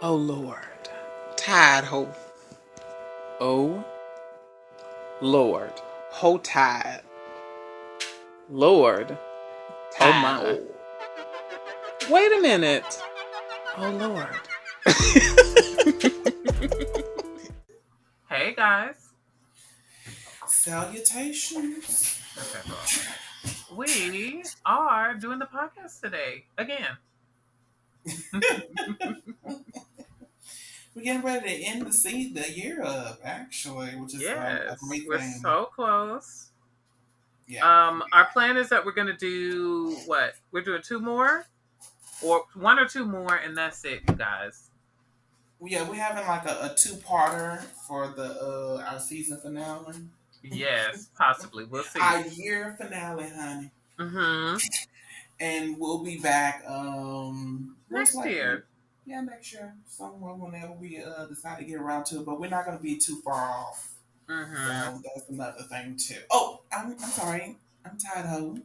Oh Lord. Tide ho. Oh Lord. Ho tide. Lord. Oh Tide my. ho. Wait a minute. Oh Lord. Hey guys. Salutations. Okay, well, we are doing the podcast today again. We're getting ready to end the year up, actually, which is a Yes, great we're thing. so close. Yeah. Our plan is that we're gonna do what? We're doing two more, or one or two more, and that's it, you guys. Yeah, we're having like a two-parter for the our season finale. Yes, possibly. We'll see. Our year finale, honey. Mm-hmm. And we'll be back most Next likely, year. yeah, next year, somewhere whenever we decide to get around to it, but we're not gonna be too far off. Mm-hmm. So that's another thing too. Oh, I'm sorry. I'm tired of.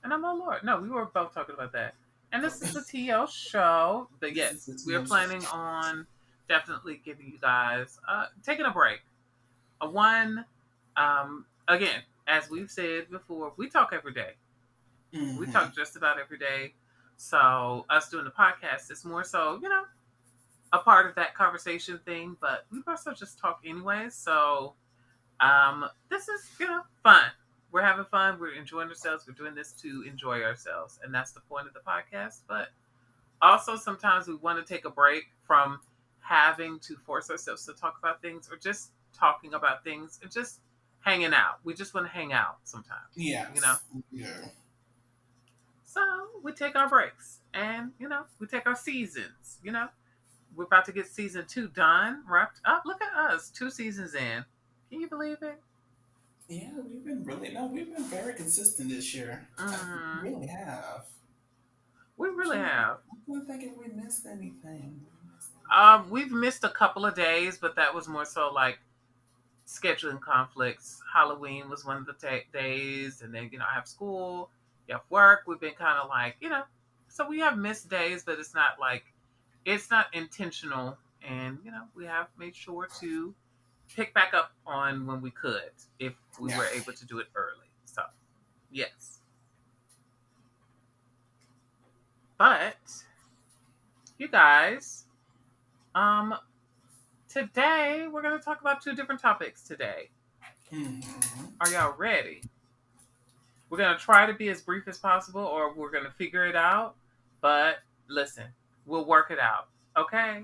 And I'm, oh Lord. No, we were both talking about that. And this is the TL show. But This is yes, the we're TL show. planning on definitely giving you guys taking a break. A one, again, as we've said before, we talk every day. We Mm-hmm. talk just about every day. So us doing the podcast is more so, a part of that conversation thing, but we also just talk anyway. So this is, fun. We're having fun. We're enjoying ourselves. We're doing this to enjoy ourselves. And that's the point of the podcast. But also, sometimes we want to take a break from having to force ourselves to talk about things or just talking about things and just hanging out. We just want to hang out sometimes, Yes. Yeah. So we take our breaks and, we take our seasons. We're about to get season two done, wrapped up. Look at us, 2 seasons in. Can you believe it? Yeah, we've been very consistent this year. Mm-hmm. We really have. We really have. I'm trying to think if we missed anything. We've missed a couple of days, but that was more so like scheduling conflicts. Halloween was one of the days, and then I have school, you have work. We've been kind of like so we have missed days, but it's not intentional, and we have made sure to pick back up on when we could if we Yeah. were able to do it early. So yes, but you guys, um, today we're going to talk about two different topics today. Mm-hmm. Are y'all ready? We're going to try to be as brief as possible or we're going to figure it out. But listen, we'll work it out. Okay?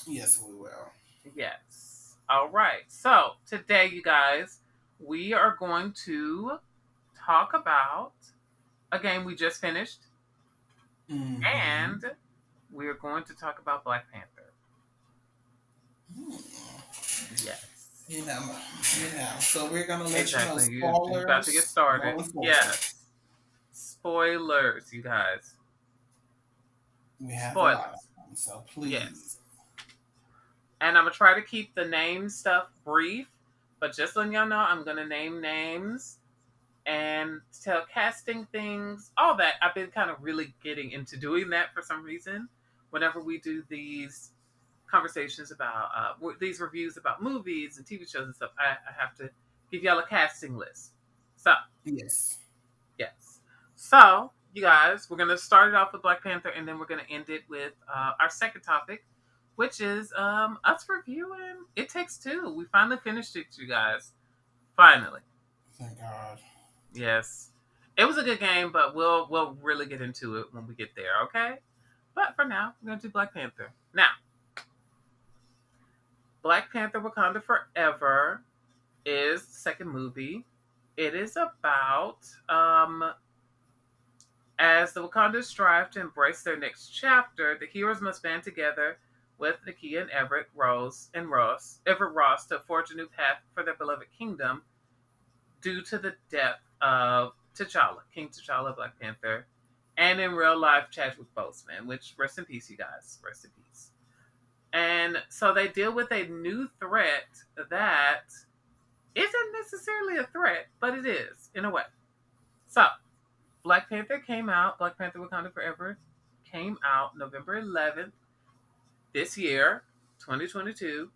Yes, we will. Yes. All right. So today, you guys, we are going to talk about a game we just finished. Mm-hmm. And we're going to talk about Black Panther. Hmm. Yes. You know, So we're gonna let you know Exactly. You're about to get spoilers started. going forward. Yes. Spoilers, you guys. We have a lot of Spoilers. them, so Yes. please. And I'm gonna try to keep the name stuff brief, but just letting y'all know, I'm gonna name names and tell casting things, all that. I've been kind of really getting into doing that for some reason. Whenever we do these conversations about these reviews about movies and TV shows and stuff, I have to give y'all a casting list. So Yes. yes, so you guys, we're gonna start it off with Black Panther, and then we're gonna end it with our second topic, which is us reviewing It Takes Two. We finally finished it, you guys. Finally. Thank God. Yes. It was a good game, but we'll really get into it when we get there, okay? But for now, we're gonna do Black Panther. Now, Black Panther Wakanda Forever is the second movie. It is about as the Wakandans strive to embrace their next chapter, the heroes must band together with Nakia and Everett Ross to forge a new path for their beloved kingdom due to the death of T'Challa, King T'Challa, Black Panther, and in real life, Chadwick Boseman, which rest in peace, you guys. Rest in peace. And so they deal with a new threat that isn't necessarily a threat, but it is in a way. So Black Panther Wakanda Forever came out November 11th, this year, 2022.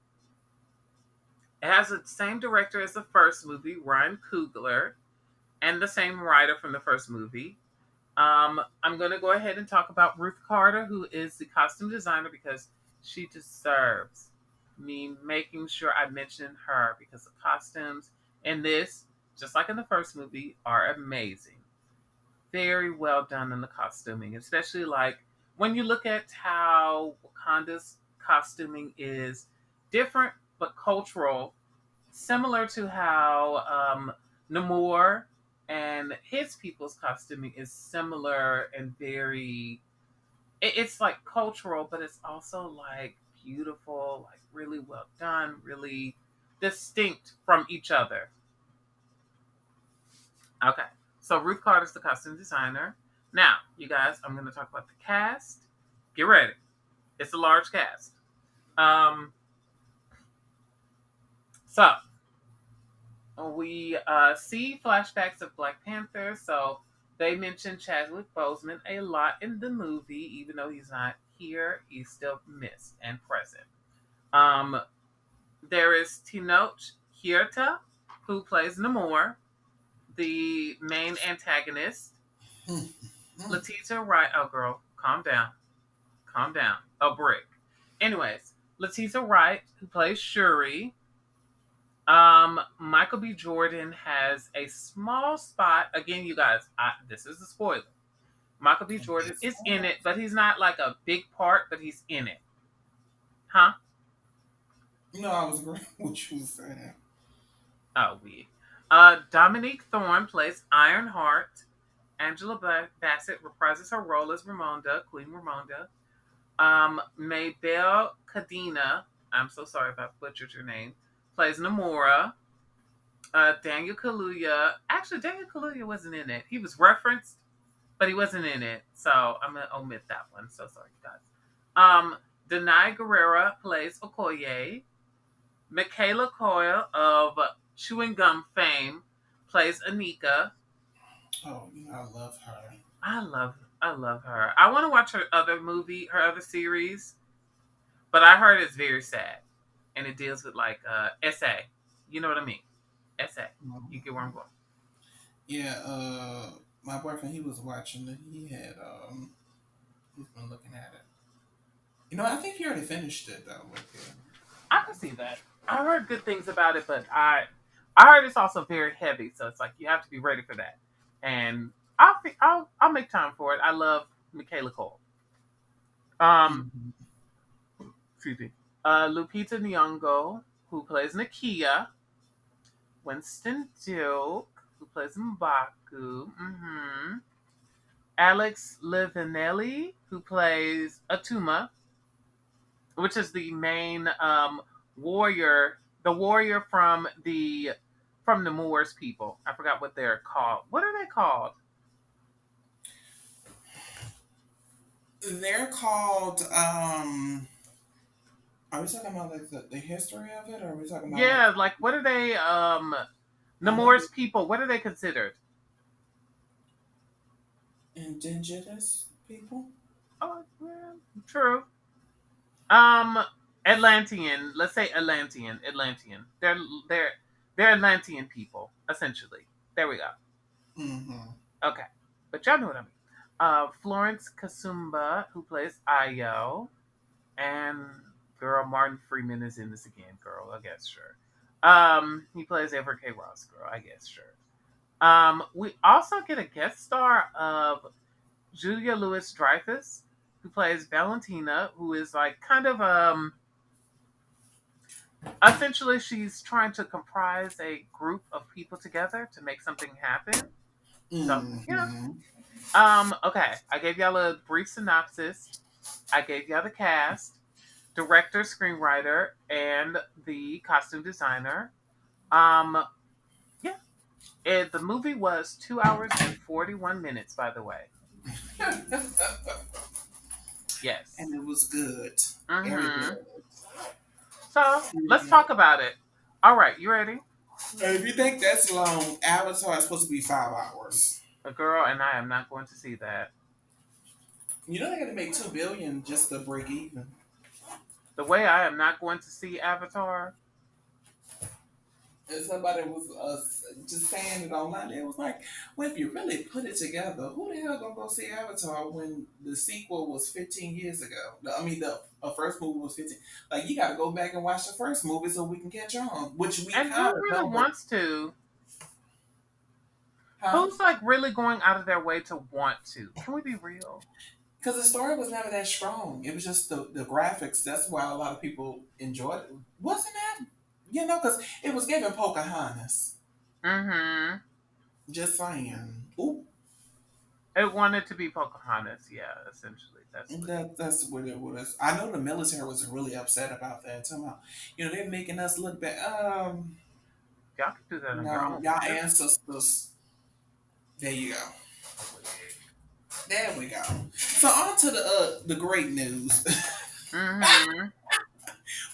It has the same director as the first movie, Ryan Coogler, and the same writer from the first movie. I'm going to go ahead and talk about Ruth Carter, who is the costume designer, because she deserves me making sure I mention her because the costumes in this, just like in the first movie, are amazing. Very well done in the costuming, especially like when you look at how Wakanda's costuming is different but cultural, similar to how Namor and his people's costuming is similar and very. It's like cultural, but it's also like beautiful, like really well done, really distinct from each other. Okay, so Ruth Carter's the costume designer. Now, you guys, I'm going to talk about the cast. Get ready. It's a large cast. Um, so we see flashbacks of Black Panther. So they mention Chadwick Boseman a lot in the movie, even though he's not here. He's still missed and present. Um, there is Tenoch Huerta, who plays Namor, the main antagonist. Letitia Wright. Oh, girl, calm down. Calm down. A brick. Anyways, Letitia Wright, who plays Shuri. Michael B. Jordan has a small spot. Again, you guys, this is a spoiler. Michael B. Jordan is in it, but he's not like a big part, but he's in it. Huh? No, I was agreeing with what you were saying. Oh, we. Dominique Thorne plays Ironheart. Angela Bassett reprises her role as Ramonda, Queen Ramonda. Maybelle Cadena, I'm so sorry if I butchered your name, plays Namora. Daniel Kaluuya, actually, Daniel Kaluuya wasn't in it. He was referenced, but he wasn't in it. So I'm going to omit that one. So sorry, guys. Denai Guerrera plays Okoye. Michaela Coyle of Chewing Gum fame plays Anika. Oh, you know, I love her. I love I love her. I want to watch her other movie, her other series, but I heard it's very sad, and it deals with like SA. You know what I mean? SA. You get where I'm going. Yeah, my boyfriend, he was watching it. He's been looking at it. You know, I think he already finished it though. With it. I can see that. I heard good things about it, but I heard it's also very heavy, so it's like you have to be ready for that. And I'll make time for it. I love Michaela Cole. Um, Mhm. excuse me. Lupita Nyong'o, who plays Nakia. Winston Duke, who plays M'Baku. Alex Livinelli, who plays Atuma, which is the main warrior, the warrior from the Moors people. I forgot what they're called. What are they called? They're called. Are we talking about like the history of it, or are we talking about like Yeah, like what are they? The I know Moors the people. What are they considered? indigenous people? Oh, yeah, true. Um, Atlantean. Let's say Atlantean. Atlantean. They're they're Atlantean people essentially. There we go. Mm-hmm. Okay, but y'all know what I mean. Florence Kasumba, who plays Ayo, and girl Martin Freeman is in this again. Girl, I guess sure. He plays Everett K. Ross. Girl, I guess sure. We also get a guest star of Julia Louis Dreyfus, who plays Valentina, who is like kind of essentially she's trying to comprise a group of people together to make something happen. So yeah. Mm-hmm. Okay, I gave y'all a brief synopsis. I gave y'all the cast, director, screenwriter, and the costume designer. Um, yeah, the movie was 2 hours and 41 minutes. By the way, yes. And it was good. Very Mm-hmm. good. So let's Yeah. talk about it. All right, you ready? And if you think that's long, Avatar is supposed to be 5 hours. A girl and I am not going to see that. You know they got to make 2 billion just to break even. The way I am not going to see Avatar. And somebody was just saying it online. It was like, well, if you really put it together, who the hell gonna go see Avatar when the sequel was 15 years ago? I mean, the first movie was 15. Like, you got to go back and watch the first movie so we can catch on, which we And who kind of really know, but wants to? huh? Who's like really going out of their way to want to? Can we be real? Because the story was never that strong. It was just the graphics. That's why a lot of people enjoyed it. Wasn't that? You know, because it was giving Pocahontas. Mm-hmm. Just saying. Ooh, It wanted to be Pocahontas, yeah, essentially. That's what it that's what it was. I know the military was really upset about that. Somehow, they're making us look bad. y'all can do that on your No, own. y'all ancestors. There you go. There we go. So on to the great news. Mm-hmm.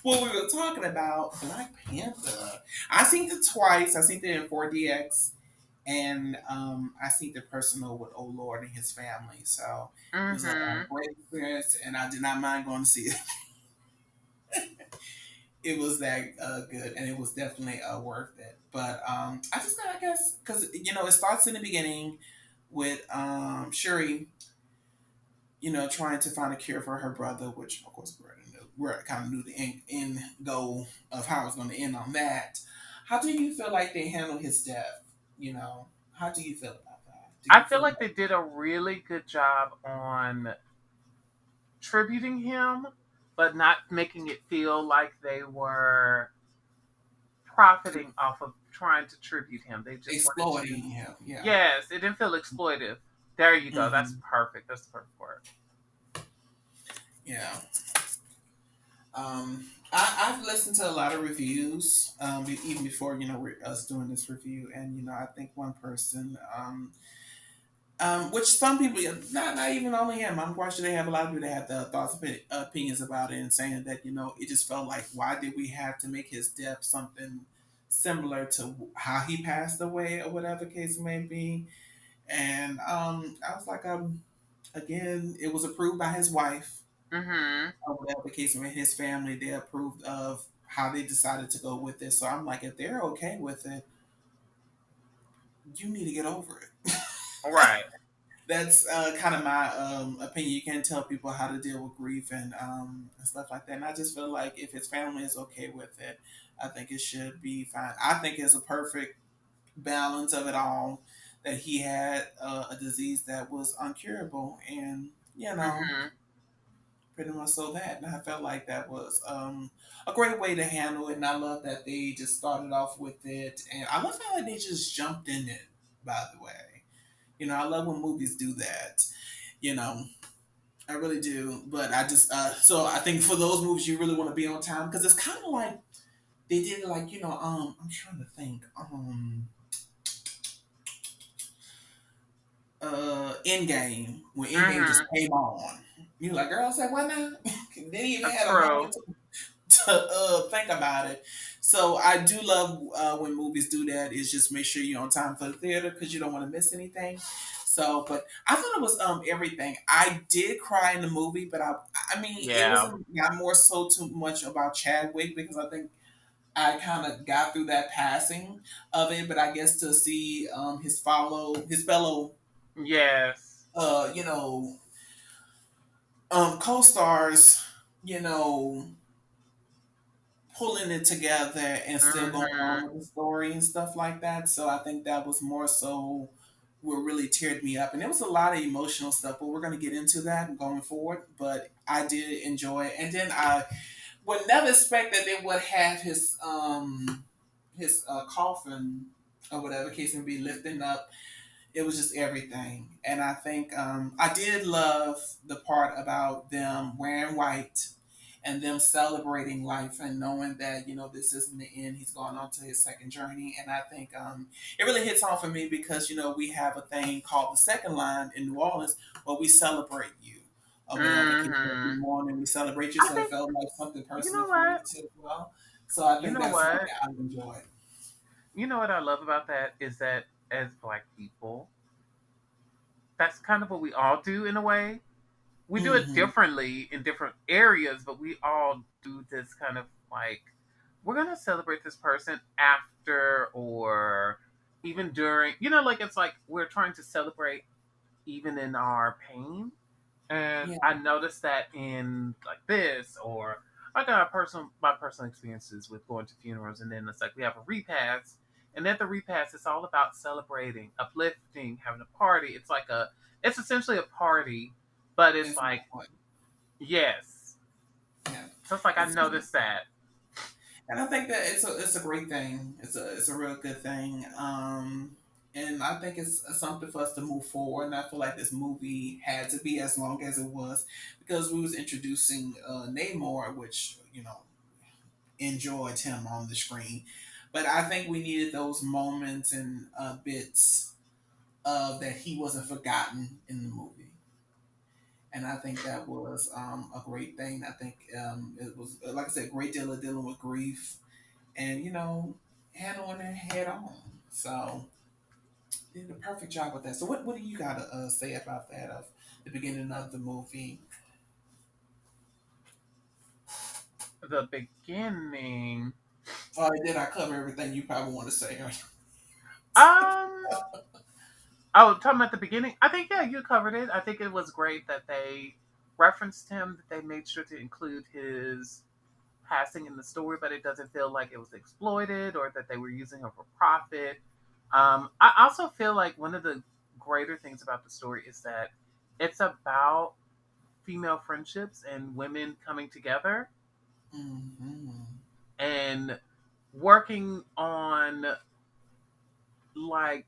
What we were talking about, Black Panther. I seen it twice. I seen it in 4DX, and I seen the personal with Oh Lord and his family. So it was a Mm-hmm. great experience, and I did not mind going to see it. It was that good, and it was definitely worth it. But I just I guess because it starts in the beginning with Shuri, trying to find a cure for her brother, which of course we're kind of knew the end goal of how it's going to end on that. How do you feel like they handle his death? How do you feel about that? Do I you feel feel like like they did a really good job on tributing him, but not making it feel like they were profiting off of trying to tribute him. They just wanted to. exploiting him? Yeah. Yes, it didn't feel exploitive. There you go. That's Hmm. perfect. That's the perfect word. Yeah. I've listened to a lot of reviews, even before us doing this review, and I think one person, which some people, not even only him, I'm quite sure they have a lot of people that have the thoughts, opinions about it, and saying that it just felt like, why did we have to make his death something similar to how he passed away, or whatever case may be. And I was like, again, it was approved by his wife, Mm-hmm. or whatever case may be, his family. They approved of how they decided to go with this. So I'm like, if they're okay with it, you need to get over it. Right. That's kind of my opinion. You can't tell people how to deal with grief and stuff like that. And I just feel like if his family is okay with it, I think it should be fine. I think it's a perfect balance of it all, that he had a disease that was uncurable, and Mm-hmm. pretty much so that. And I felt like that was a great way to handle it. And I love that they just started off with it, and I love how they just jumped in it. By the way, I love when movies do that. You know, I really do. But I just so I think for those movies you really want to be on time, because it's kind of like they did it like I'm trying to think Endgame, when Endgame just Mm-hmm. came on. You're like, girl, I said, why not? They even That's had a true. moment to think about it. So I do love when movies do that. Is just make sure you're on time for the theater, because you don't want to miss anything. So, but I thought it was everything. I did cry in the movie, but I mean, it Yeah. wasn't not more so too much about Chadwick, because I think I kind of got through that passing of it. But I guess to see his fellow Yes. uh you know co-stars, you know pulling it together and still going on Mm-hmm. with the story and stuff like that. So I think that was more so what really teared me up. And there was a lot of emotional stuff, but we're going to get into that going forward. But I did enjoy it. And then I would never expect that they would have his coffin, or whatever case may be, lifting up. It was just everything. And I think I did love the part about them wearing white and them celebrating life, and knowing that this isn't the end. He's going on to his second journey. And I think it really hits home for me, because we have a thing called the second line in New Orleans, where we celebrate you, or whatever. Every Mm-hmm. morning we celebrate you, I so it think felt like something you personal know for me what? too as well. So I You think know that's something what? I enjoyed. You know what I love about that is that as black people, that's kind of what we all do in a way. we do it Mm-hmm. differently in different areas, but we all do this kind of like, we're gonna celebrate this person after or even during, like it's like we're trying to celebrate even in our pain. And Yeah. I noticed that in like this, or I got my personal experiences with going to funerals, and then it's like we have a repast, and at the repast, it's all about celebrating, uplifting, having a party. It's essentially a party, but it's like, Exactly. yes. Yeah. So it's like I It's noticed that. And I think that it's a great thing. It's a real good thing. And I think it's something for us to move forward. And I feel like this movie had to be as long as it was because we was introducing Namor, which enjoyed him on the screen. But I think we needed those moments and bits of that he wasn't forgotten in the movie. And I think that was a great thing. I think it was, like I said, a great deal of dealing with grief and handling it head on. So did a perfect job with that. So what do you got to say about that of the beginning of the movie? The beginning. Or did I cover everything you probably want to say? Um. Oh, talking about the beginning. I think, yeah, you covered it. I think it was great that they referenced him. That they made sure to include his passing in the story, but it doesn't feel like it was exploited or that they were using him for profit. I also feel like one of the greater things about the story is that it's about female friendships and women coming together Mm-hmm. and working on like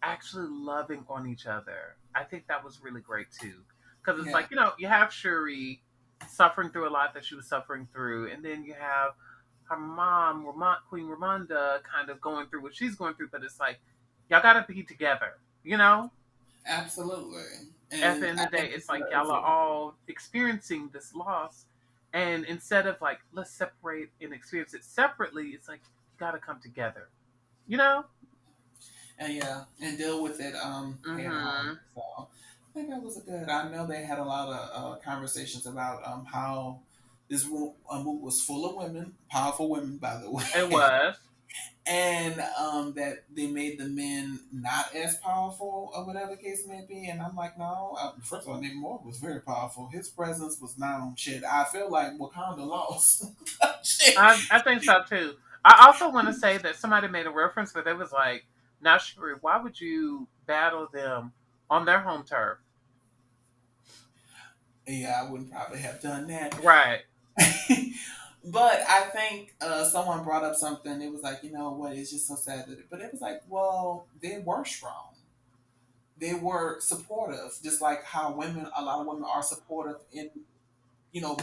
actually loving on each other. I think that was really great too. Because it's Yeah, like, you have Shuri suffering through a lot that she was suffering through, and then you have her mom, Queen Ramonda, kind of going through what she's going through, but it's like, y'all gotta be together, you know? absolutely. At the And end I of the day, think it's like y'all are all experiencing this loss, and instead of like, let's separate and experience it separately, it's like, you gotta come together, you know? and yeah, and deal with it head on. Mm So I think that was a good. I know they had a lot of conversations about how this movie was full of women, powerful women, by the hmm. It way, was. and that they made the men not as powerful or whatever the case may be. And I'm like, no. First of all, Nick Moore was very powerful. His presence was known. Shit, I feel like Wakanda lost. Shit. I think so too. I also want to say that somebody made a reference, but they was like, "Now, Shuri, why would you battle them on their home turf?" Yeah, I wouldn't probably have done that. Right. But I think someone brought up something. It was like, you know what? It's just so sad that. But it was like, well, they were strong. They were supportive, just like how a lot of women are supportive in,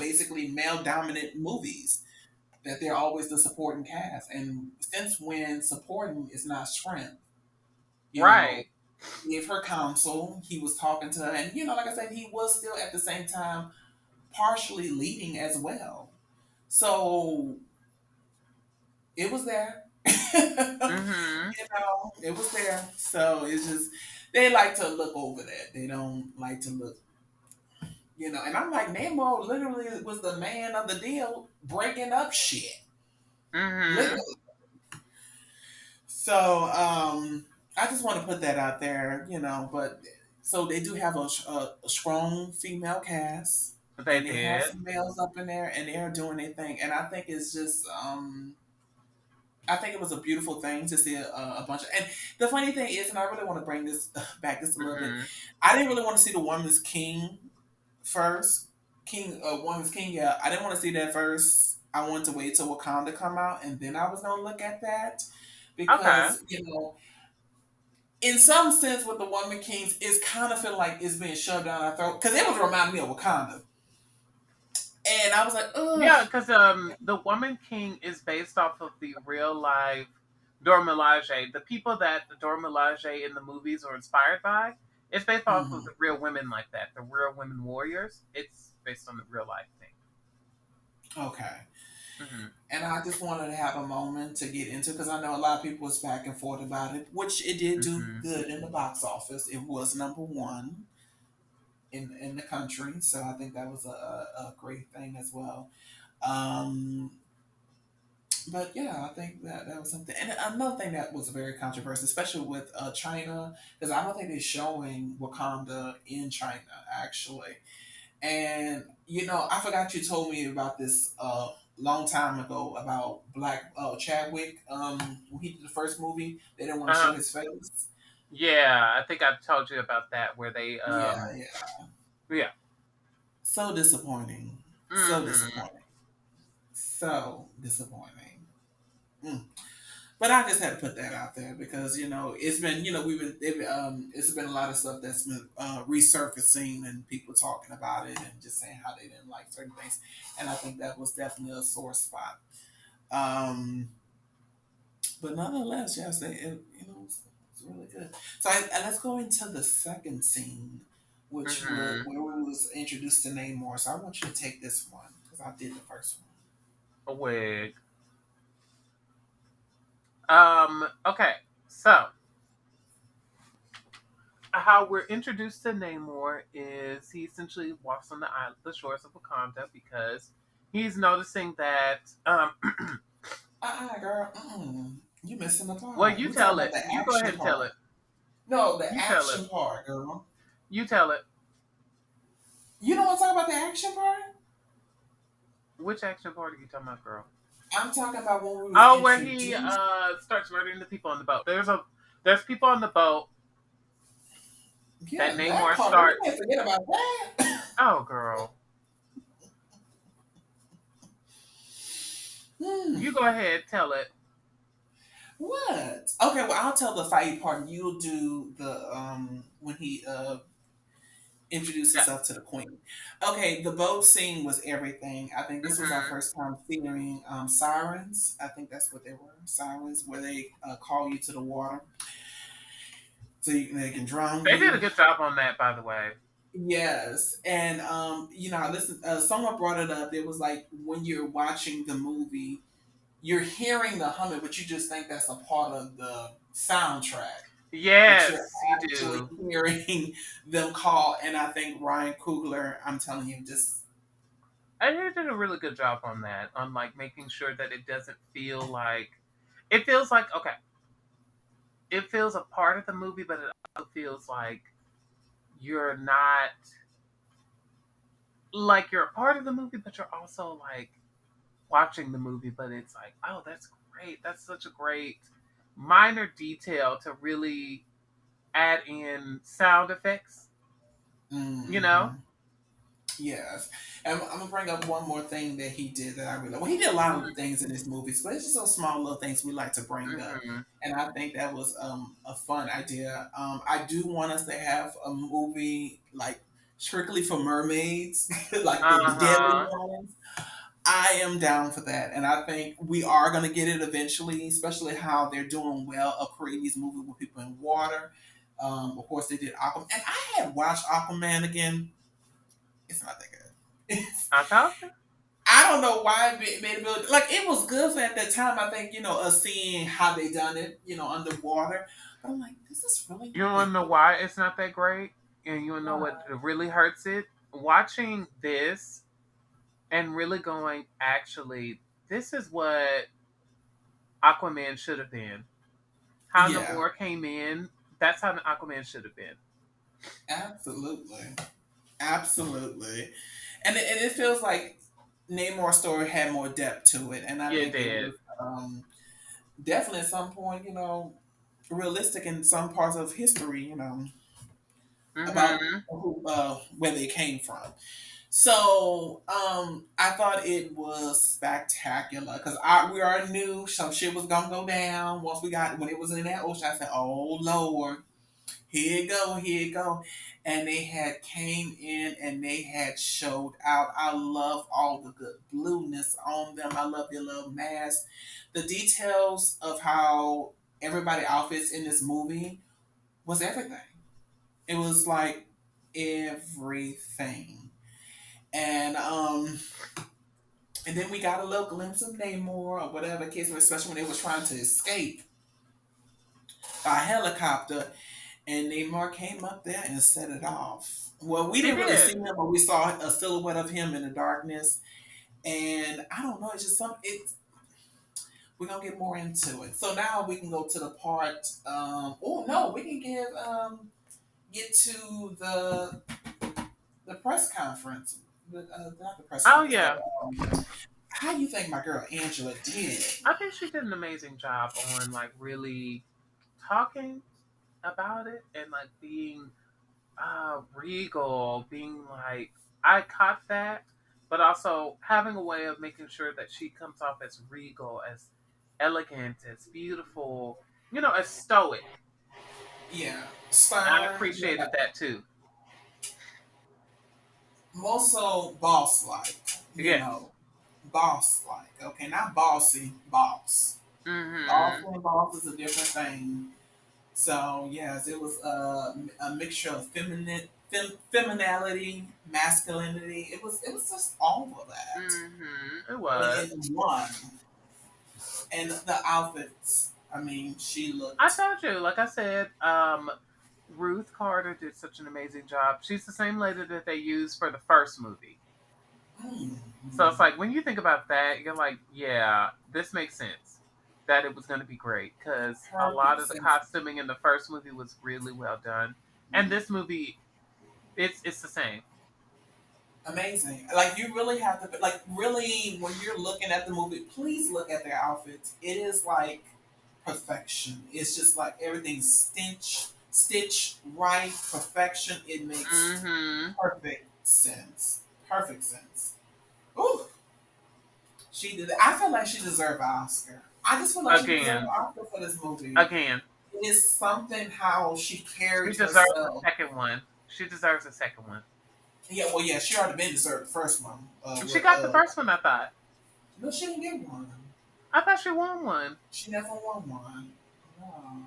basically male dominant movies. That they're always the supporting cast. And since when supporting is not strength, you know, Right. gave her counsel. He was talking to her, and like I said, he was still at the same time partially leading as well. So it was there. Mm-hmm. It was there. So it's just they like to look over that. They don't like to look, And I'm like, Nemo literally was the man of the deal, breaking up shit, Mm-hmm. literally. So I just want to put that out there, But so they do have a strong female cast, They and they have did. some males up in there, and they are doing their thing. And I think it's just I think it was a beautiful thing to see a bunch of. And the funny thing is, and I really want to bring this back just a little bit. Mm-hmm. I didn't really want to see the Woman's King first. Woman's King. Yeah, I didn't want to see that first. I wanted to wait till Wakanda come out, and then I was gonna look at that Okay. because in some sense, with the Woman Kings, it's kind of feel like it's being shoved down our throat because it was reminding me of Wakanda, and I was like, ugh. Yeah, because the Woman King is based off of the real life Dora Milaje. The people that the Dora Milaje in the movies are inspired by, it's based off of Mhm. the real women like that, the real women warriors. It's based on the real life thing. Okay. Mm-hmm. And I just wanted to have a moment to get into because I know a lot of people was back and forth about it, which it did do Mm-hmm. good in the box office. It was number one in the country. So I think that was a great thing as well. Um, but yeah, I think that was something. And another thing that was very controversial, especially with China, because I don't think they're showing Wakanda in China actually. And I forgot you told me about this long time ago about Black Chadwick. When he did the first movie, they didn't want to show Uh-huh. his face. Yeah, I think I told you about that where they Yeah, yeah. yeah. So disappointing. So Mhm. disappointing. So disappointing. Mm. But I just had to put that out there because it's been it's been a lot of stuff that's been resurfacing and people talking about it and just saying how they didn't like certain things, and I think that was definitely a sore spot. Um, but nonetheless, yes, it's really good. So let's go into the second scene, which was Mhm. where we was introduced to Namor. So I want you to take this one because I did the first one. A wig. Okay. So how we're introduced to Namor is he essentially walks on the shores of Wakanda because he's noticing that Girl, you missing the well, part. you We talking tell about it. the You go action ahead and tell part. it. No, the You tell it. action part, girl. You tell it. You don't want to talk about the action part? Which action part are you talking about, girl? I'm talking about when we was Oh, where he introduced. starts murdering the people on the boat. There's people on the boat that Yeah, that Namor part. We starts. can't forget about that. Oh, girl, Hmm. you go ahead, tell it. What? Okay, well I'll tell the fight part. You'll do the when he introduced Yeah. himself to the queen. Okay, the boat scene was everything. I think this was our Hmm. first time seeing sirens. I think that's what they were. Sirens, where they call you to the water so they can drown They did a you. good job on that, by the way. Yes, and I listened. Someone brought it up. It was like when you're watching the movie, you're hearing the humming, but you just think that's a part of the soundtrack. But you're Yes, you actually do. hearing them call. And I think Ryan Coogler, I'm telling you, just I think they did a really good job on that, on like making sure that it doesn't feel like it feels like okay, it feels a part of the movie, but it also feels like you're not like you're a part of the movie, but you're also like watching the movie, but it's like, oh, that's great. That's such a great minor detail to really add in sound effects, you know? mm-hmm. Yes. And I'm gonna bring up one more thing that he did that I really well. He did a lot of things in his movies, but it's just those small little things we like to bring up. Mm-hmm. And I think that was a fun idea. I do want us to have a movie like strictly for mermaids, like the deadly Uh-huh. ones. I am down for that, and I think we are going to get it eventually, especially how they're doing well of creating these movies with people in water. Of course, they did Aquaman, and I had watched Aquaman again. It's not that good. It's, I told you. I don't know why it made it like it was good for at that time. I think us seeing how they done it, underwater. But I'm like, this is really You not want to that know good. why it's not that great? And you want to know Why? what really hurts it? Watching this and really going, actually, this is what Aquaman should have been. How Yeah, Namor came in, that's how Aquaman should have been. absolutely, absolutely. And it feels like Namor's story had more depth to it, and I Yeah, it think it did. was definitely at some point, realistic in some parts of history, about Mm-hmm. where they came from. So I thought it was spectacular because we already knew some shit was gonna go down once we got when it was in that ocean. I said, "Oh Lord, here you go, here you go," and they had came in and they had showed out. I love all the good blueness on them. I love their little masks, the details of how everybody outfits in this movie was everything. It was like everything. And then we got a little glimpse of Namor or whatever case, especially when they was trying to escape by helicopter. And Neymar came up there and set it off. Well, we He didn't really did. see him, but we saw a silhouette of him in the darkness. And I don't know, it's just some. It's we're gonna get more into it. So now we can go to the part. Oh no, we can get to the press conference. Not the press Oh conference, yeah, but how you think my girl Angela did? I think she did an amazing job on like really talking about it and like being regal, being like I caught that, but also having a way of making sure that she comes off as regal, as elegant, as beautiful, as stoic. Yeah, I stern. Yeah, appreciated that too. more so boss like. You Yes. know, boss like. Okay, not bossy, boss. Bossy Mm-hmm. and boss is a different thing. So yes, it was a mixture of femininity, masculinity. It was just all of that Mm-hmm. It in was. one. And the outfits. I mean, she I looked. told you, like I said, Ruth Carter did such an amazing job. She's the same lady that they used for the first movie. Mm, So it's like when you think about that, you're like, yeah, this makes sense that it was going to be great because a lot perfect of the sense. costuming in the first movie was really well done, and this movie, it's the same. Amazing. Like you really have to like really when you're looking at the movie, please look at their outfits. It is like perfection. It's just like everything's stitched right, perfection. It makes Mm-hmm. perfect sense. Perfect sense. Ooh, she did it. I feel like she deserved an Oscar. I just feel like she deserved an Again, Oscar for this movie. again, It is something how she she carried deserves a herself. second one. She deserves a second one. Yeah, well, yeah, she already been deserved the first one. She got the first one, I thought. No, she didn't get one. I thought she won one. She never won one. No,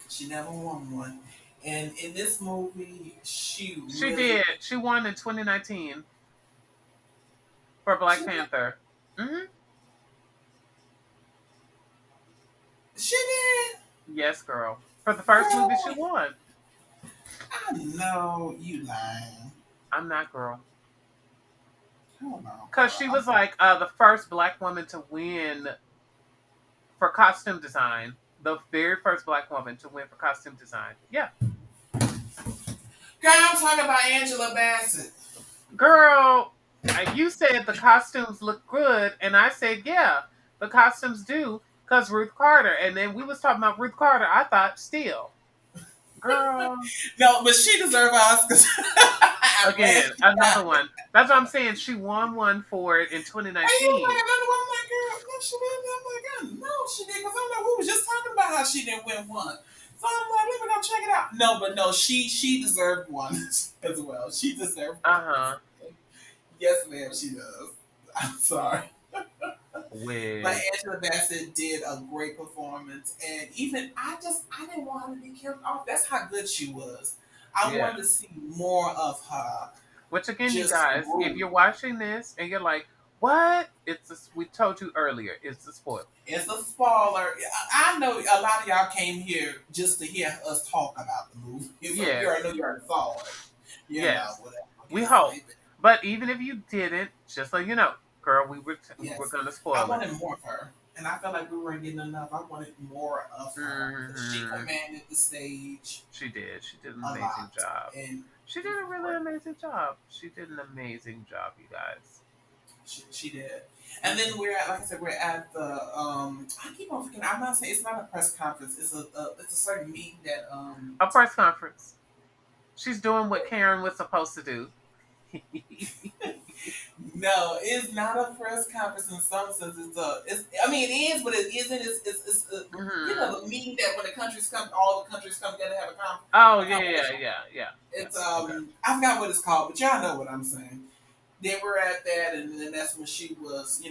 she never won one. And in this movie, she She really did. She won in 2019 for she Black Panther. Hmm. she did. Yes, girl. For the first movie, she Girl, won. I know you lying. I'm not, girl. Hold on, Because girl. she was like the first black woman to win for costume design. The very first black woman to win for costume design. Yeah. Girl, I'm talking about Angela Bassett. Girl, you said the costumes look good, and I said, yeah, the costumes do, because Ruth Carter. And then we was talking about Ruth Carter. I thought, still. Girl. No, but she deserved Oscars. I'm glad Again, she got another it. one. That's what I'm saying. She won one for it in And he was like 2019. another one. I'm like, girl, no, she didn't. I'm like, God, no, she didn't. Because I'm like, we was just talking about how she didn't win one. So I'm like, let me go check it out. No, but no, she deserved one as well. She deserved one. Uh huh. Yes, ma'am, she does. I'm sorry. But Wig. Angela Bassett did a great performance. And even, I didn't want her to be killed off. That's how good she was. I Yeah. wanted to see more of her. Which again, you Just guys, if grew. you're watching this and you're like, "What?" We told you earlier. It's a spoiler. It's a spoiler. I know a lot of y'all came here just to hear us talk about the movie. So you already Yes. know you already saw it. You know, Yes. whatever We the case hope. may be. But even if you didn't, just so you know, girl, we were Yes. gonna I spoil it. wanted more of her. And I felt like we weren't getting enough. I wanted more of her. Because she Hmm. commanded the stage She did. She did an a amazing lot. job. And She it did was a really great. amazing job. She did an amazing job, you guys. She did. And then we're at, like I said, we're at the I keep on forgetting. I'm not saying it's not a press conference. It's a certain meeting that A press conference. She's doing what Karen was supposed to do. no, it's not a press conference in some sense. It's. I mean, it is, but it isn't. It's a, you Hmm. know, the meeting that when the countries come, all the countries come together to have Oh a yeah, yeah, conversation. yeah, yeah, yeah. It's Okay. I forgot what it's called, but y'all know what I'm saying. They were at that, and then that's when she was,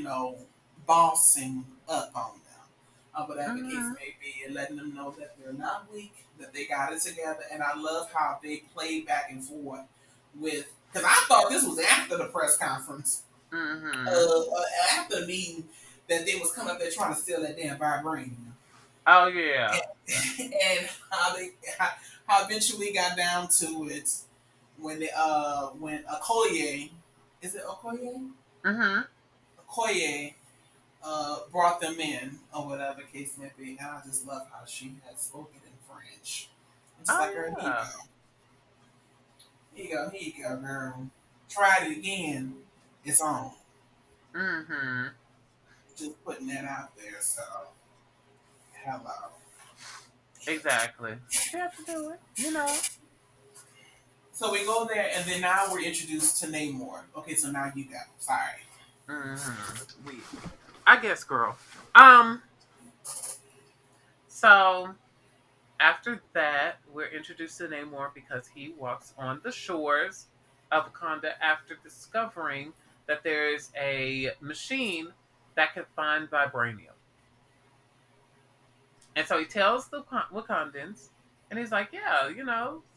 bossing up on them. Whatever the case Hmm. may be, and letting them know that they're not weak, that they got it together. And I love how they play back and forth with, because I thought this was after the press conference, Hmm. after the meeting, that they was coming up there trying to steal that damn vibranium. Oh yeah. Yeah. And how eventually got down to it when Okoye, is it Okoye? Mhm. Okoye brought them in or whatever case may be. And I just love how she had spoken in French. And just like, Oh girl, here you yeah. go. Here you go, girl. Try it again. It's on. Mhm. Just putting that out there. So, hello. Exactly. She had to do it. You know. So we go there, and then now we're introduced to Namor. Okay, so now you go. Sorry. Mhm. We. I guess, girl. Um. So after that, we're introduced to Namor because he walks on the shores of Wakanda after discovering that there is a machine that can find vibranium. And so he tells the Wakandans, and he's like, "Yeah,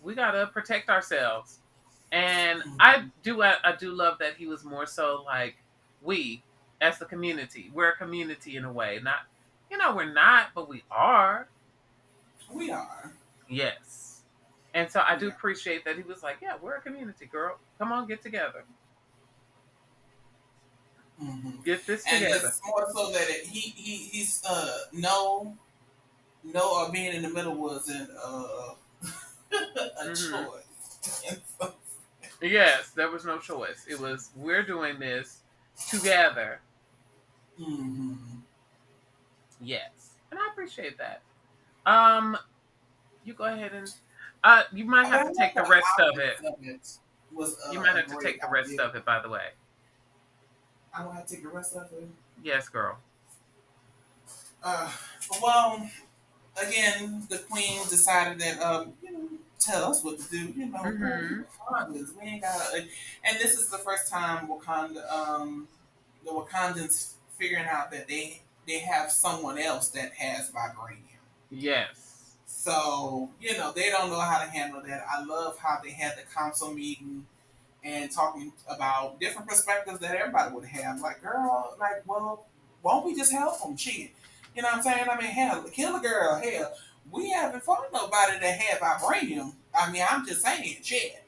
we gotta protect ourselves." And I Mhm. do, I do love that he was more so like, we, as the community, we're a community in a way. Not, we're not, but we are. We are. Yes. And so I We do are. appreciate that he was like, "Yeah, we're a community, girl. Come on, get together, Hmm. get this And together." it's more so that he's no being in the middle wasn't a Hmm. choice. Yes, there was no choice. It was, we're doing this together. Hmm. Yes, and I appreciate that. Um, you go ahead and you might But have I to love take the the rest of it. optics of it was You might a have to great take the rest idea. of it, by the way. I want to take the rest of it. Yes, girl. Uh, well, again, the queen decided that tell us what to do. Girl, we Mm-hmm. Wakandans. We ain't gotta. And this is the first time the Wakandans figuring out that they have someone else that has vibranium. Yes. So they don't know how to handle that. I love how they had the council meeting and talking about different perspectives that everybody would have. Like, girl, like, well, won't we just help them? Shit. You know what I'm saying? I mean, hell, kill a girl. Hell, we haven't fought nobody that had vibranium. I mean, I'm just saying, shit.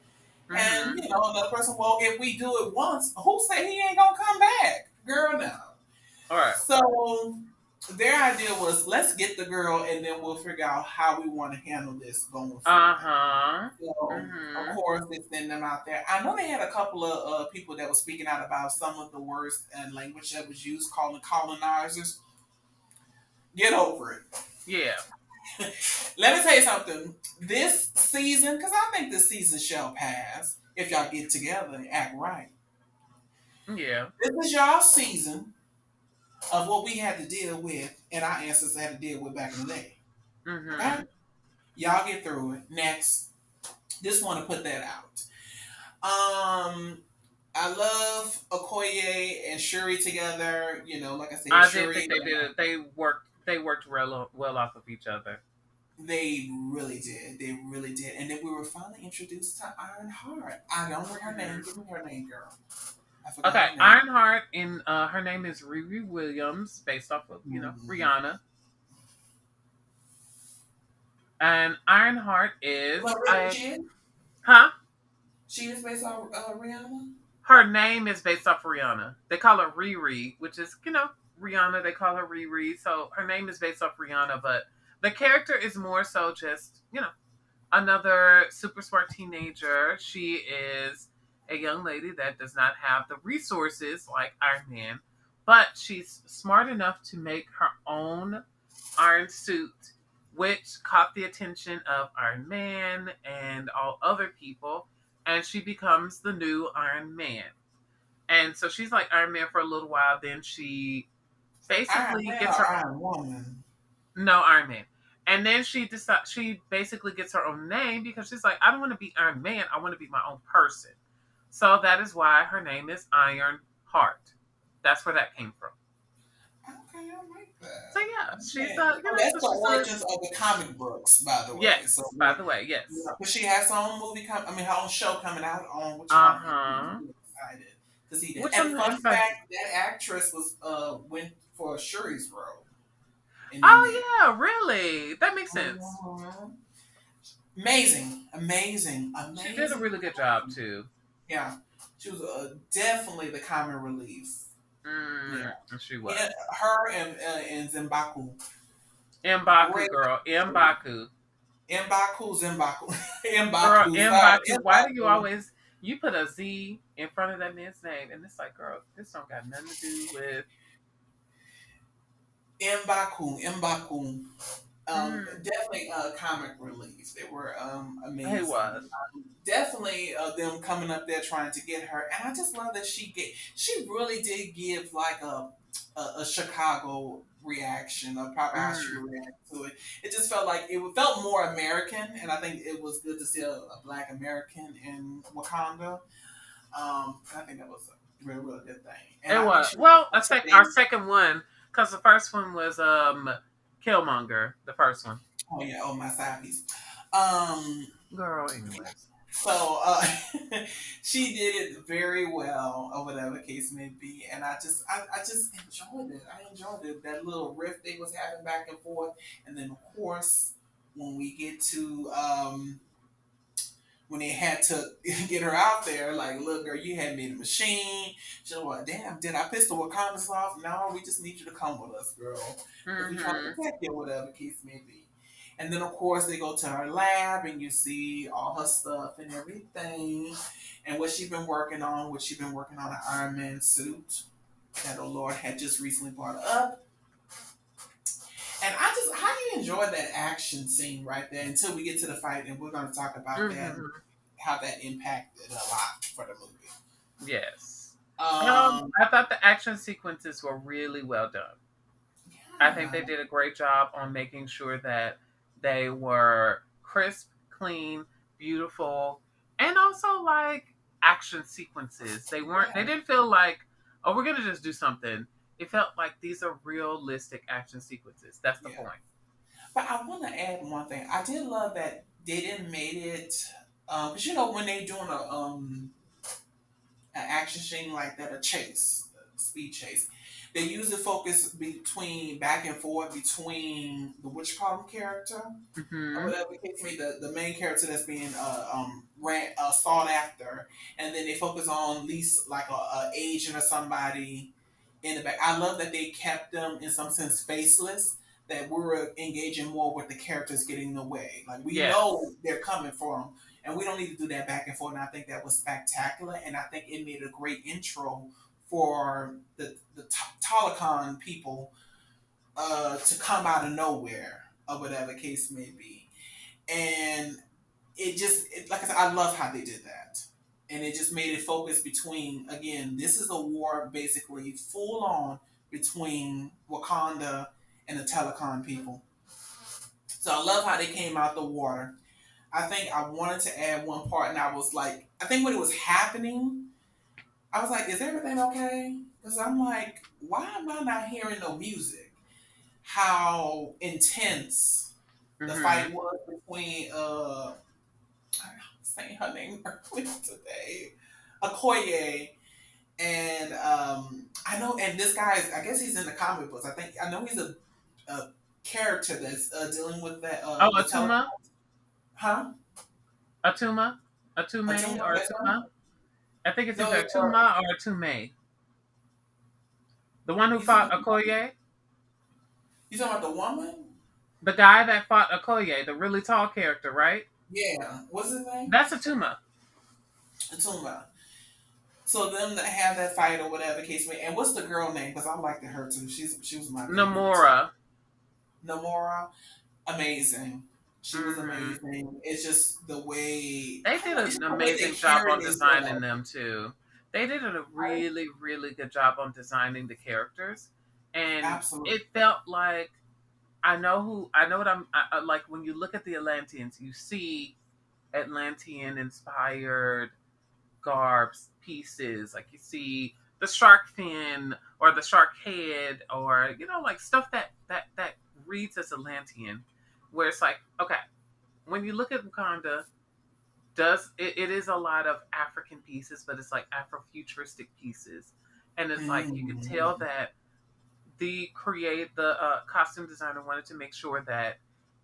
And, Mm-hmm. another person, well, if we do it once, who say he ain't gonna come back? Girl, no. All right. So their idea was let's get the girl and then we'll figure out how we want to handle this going Uh forward. huh. So, of Mm-hmm. course, they send them out there. I know they had a couple of people that were speaking out about some of the words and language that was used, calling colonizers. Get over it. Yeah. Let me tell you something. This season, because I think this season shall pass if y'all get together and act right. Yeah. This is y'all season of what we had to deal with and our ancestors had to deal with back in the day. Okay? Mm-hmm. Y'all get through it. Next. Just want to put that out. Um, I love Okoye and Shuri together. Like I said, I did think Shuri, they did it. They worked well off of each other. they really did. They really did. And then we were finally introduced to Ironheart. I don't know her name. Mm-hmm. Give me her name, girl. I Okay, forgot her name. Ironheart, in her name is Riri Williams, based off of Mm-hmm. Rihanna. And Ironheart Well, is really, a, huh? she is based on Rihanna. Her name is based off Rihanna. They call her Riri, which is Rihanna. They call her Riri, so her name is based off Rihanna. But the character is more so just another super smart teenager. She is a young lady that does not have the resources like Iron Man, but she's smart enough to make her own iron suit, which caught the attention of Iron Man and all other people, and she becomes the new Iron Man. And so she's like Iron Man for a little while, then she Iron basically Man gets or her Iron Woman? no Iron Man. And then she basically gets her own name because she's like, I don't want to be Iron Man, I want to be my own person. So that is why her name is Iron Heart. That's where that came from. Okay, I like So that. yeah, she's Okay. So that's so the she's a origins of the comic books, by the way. So yes, by the way, yes. but she has her own her own show coming out on what you Uh call it. huh. I'm excited to see that. Which And I'm fun excited. fact, that actress was went for Shuri's role in India. Oh yeah, really? That makes sense. Mhm. Amazing, amazing, She did a amazing, really good job amazing. too. Yeah, she was definitely the comic relief. Yeah, She yeah, was. her and Zimbaku, Mbaku, great. girl. Mbaku. Zimbaku, Girl, Mbaku. Sorry, Mbaku. Why do you Mbaku, always you put a Z in front of that man's name? And it's like, girl, this don't got nothing to do with Mbaku. mm, Definitely comic relief. They were he amazing. was. Definitely them coming up there trying to get her, and I just love that she really did give like a Chicago reaction of probably how she Mm. would react to it. It just felt like it felt more American, and I think it was good to see a Black American in Wakanda. I think that was a really really good thing, and It I think was. she was Well, our today. second one, because the first one was Killmonger, the first one. Oh yeah, oh my side piece. Um, Girl, anyways. So she did it very well, or whatever the case may be, and I just enjoyed it. I enjoyed it. That little riff they was having back and forth, and then of course when we get to when they had to get her out there, like, look, girl, you had made a machine. She was like, damn, did I piss the Wakanda's off? No, we just need you to come with us, girl, because we're trying to Mm-hmm. protect you, whatever the case may be. And then, of course, they go to her lab and you see all her stuff and everything and what she's been working on, an Iron Man suit that the Lord had just recently brought up. And how do you enjoy that action scene right there until we get to the fight? And we're going to talk about that, Mm-hmm. how that impacted a lot for the movie. Yes. Um, I thought the action sequences were really well done. I think yeah, they did a great job on making sure that they were crisp, clean, beautiful, and also like action sequences. They yeah, didn't feel like, oh, we're gonna just do something. It felt like these are realistic action sequences. That's the yeah. point. But I want to add one thing. I did love that they didn't made it, because you know when they doing an action scene like that, a speed chase. They usually focus between back and forth between the Witch Column character or Hmm. whatever the case may be, the main character that's being sought after, and then they focus on at least like a agent or somebody in the back. I love that they kept them in some sense faceless. That we're engaging more with the characters getting in the way. Like we know Yes. they're coming for them, and we don't need to do that back and forth. And I think that was spectacular, and I think it made a great intro for the Telecon people to come out of nowhere, or whatever the case may be. And like I said, I love how they did that. And it just made it focus between, again, this is a war basically full on between Wakanda and the Telecon people. So I love how they came out the water. I think I wanted to add one part, and I was like, I think when it was happening, I was like, is everything okay? Because I'm like, why am I not hearing no music? How intense the Hmm. fight was between I'm saying her name earlier today, Okoye, and I know, and this guy is, I guess he's in the comic books. I know he's a character that's dealing with that Oh, the tele, Atuma, huh? Atuma, Atuma, Atume, or that's him? Atuma. I think it's No, either Atuma or Atume. The one who he's talking fought about, Okoye, he's talking about the woman. the guy that fought Okoye, the really tall character, right? Yeah, what's his name? That's Atuma. Atuma. So them that have that fight or whatever the case may, and what's the girl name? Because I liked her too. She was my favorite. Namora. Namora, amazing. She was Hmm. amazing. It's just the way They I don't did know. It's an just the way they amazing job carry on designing themselves. them too. They did a Right? really, really good job on designing the characters, and Absolutely. it felt like I know what like when you look at the Atlanteans, you see Atlantean inspired garbs pieces, like you see the shark fin or the shark head, or like stuff that reads as Atlantean, where it's like, okay, when you look at Wakanda, it is a lot of African pieces, but it's like Afrofuturistic pieces, and it's like you can tell Mm. that the costume designer wanted to make sure that,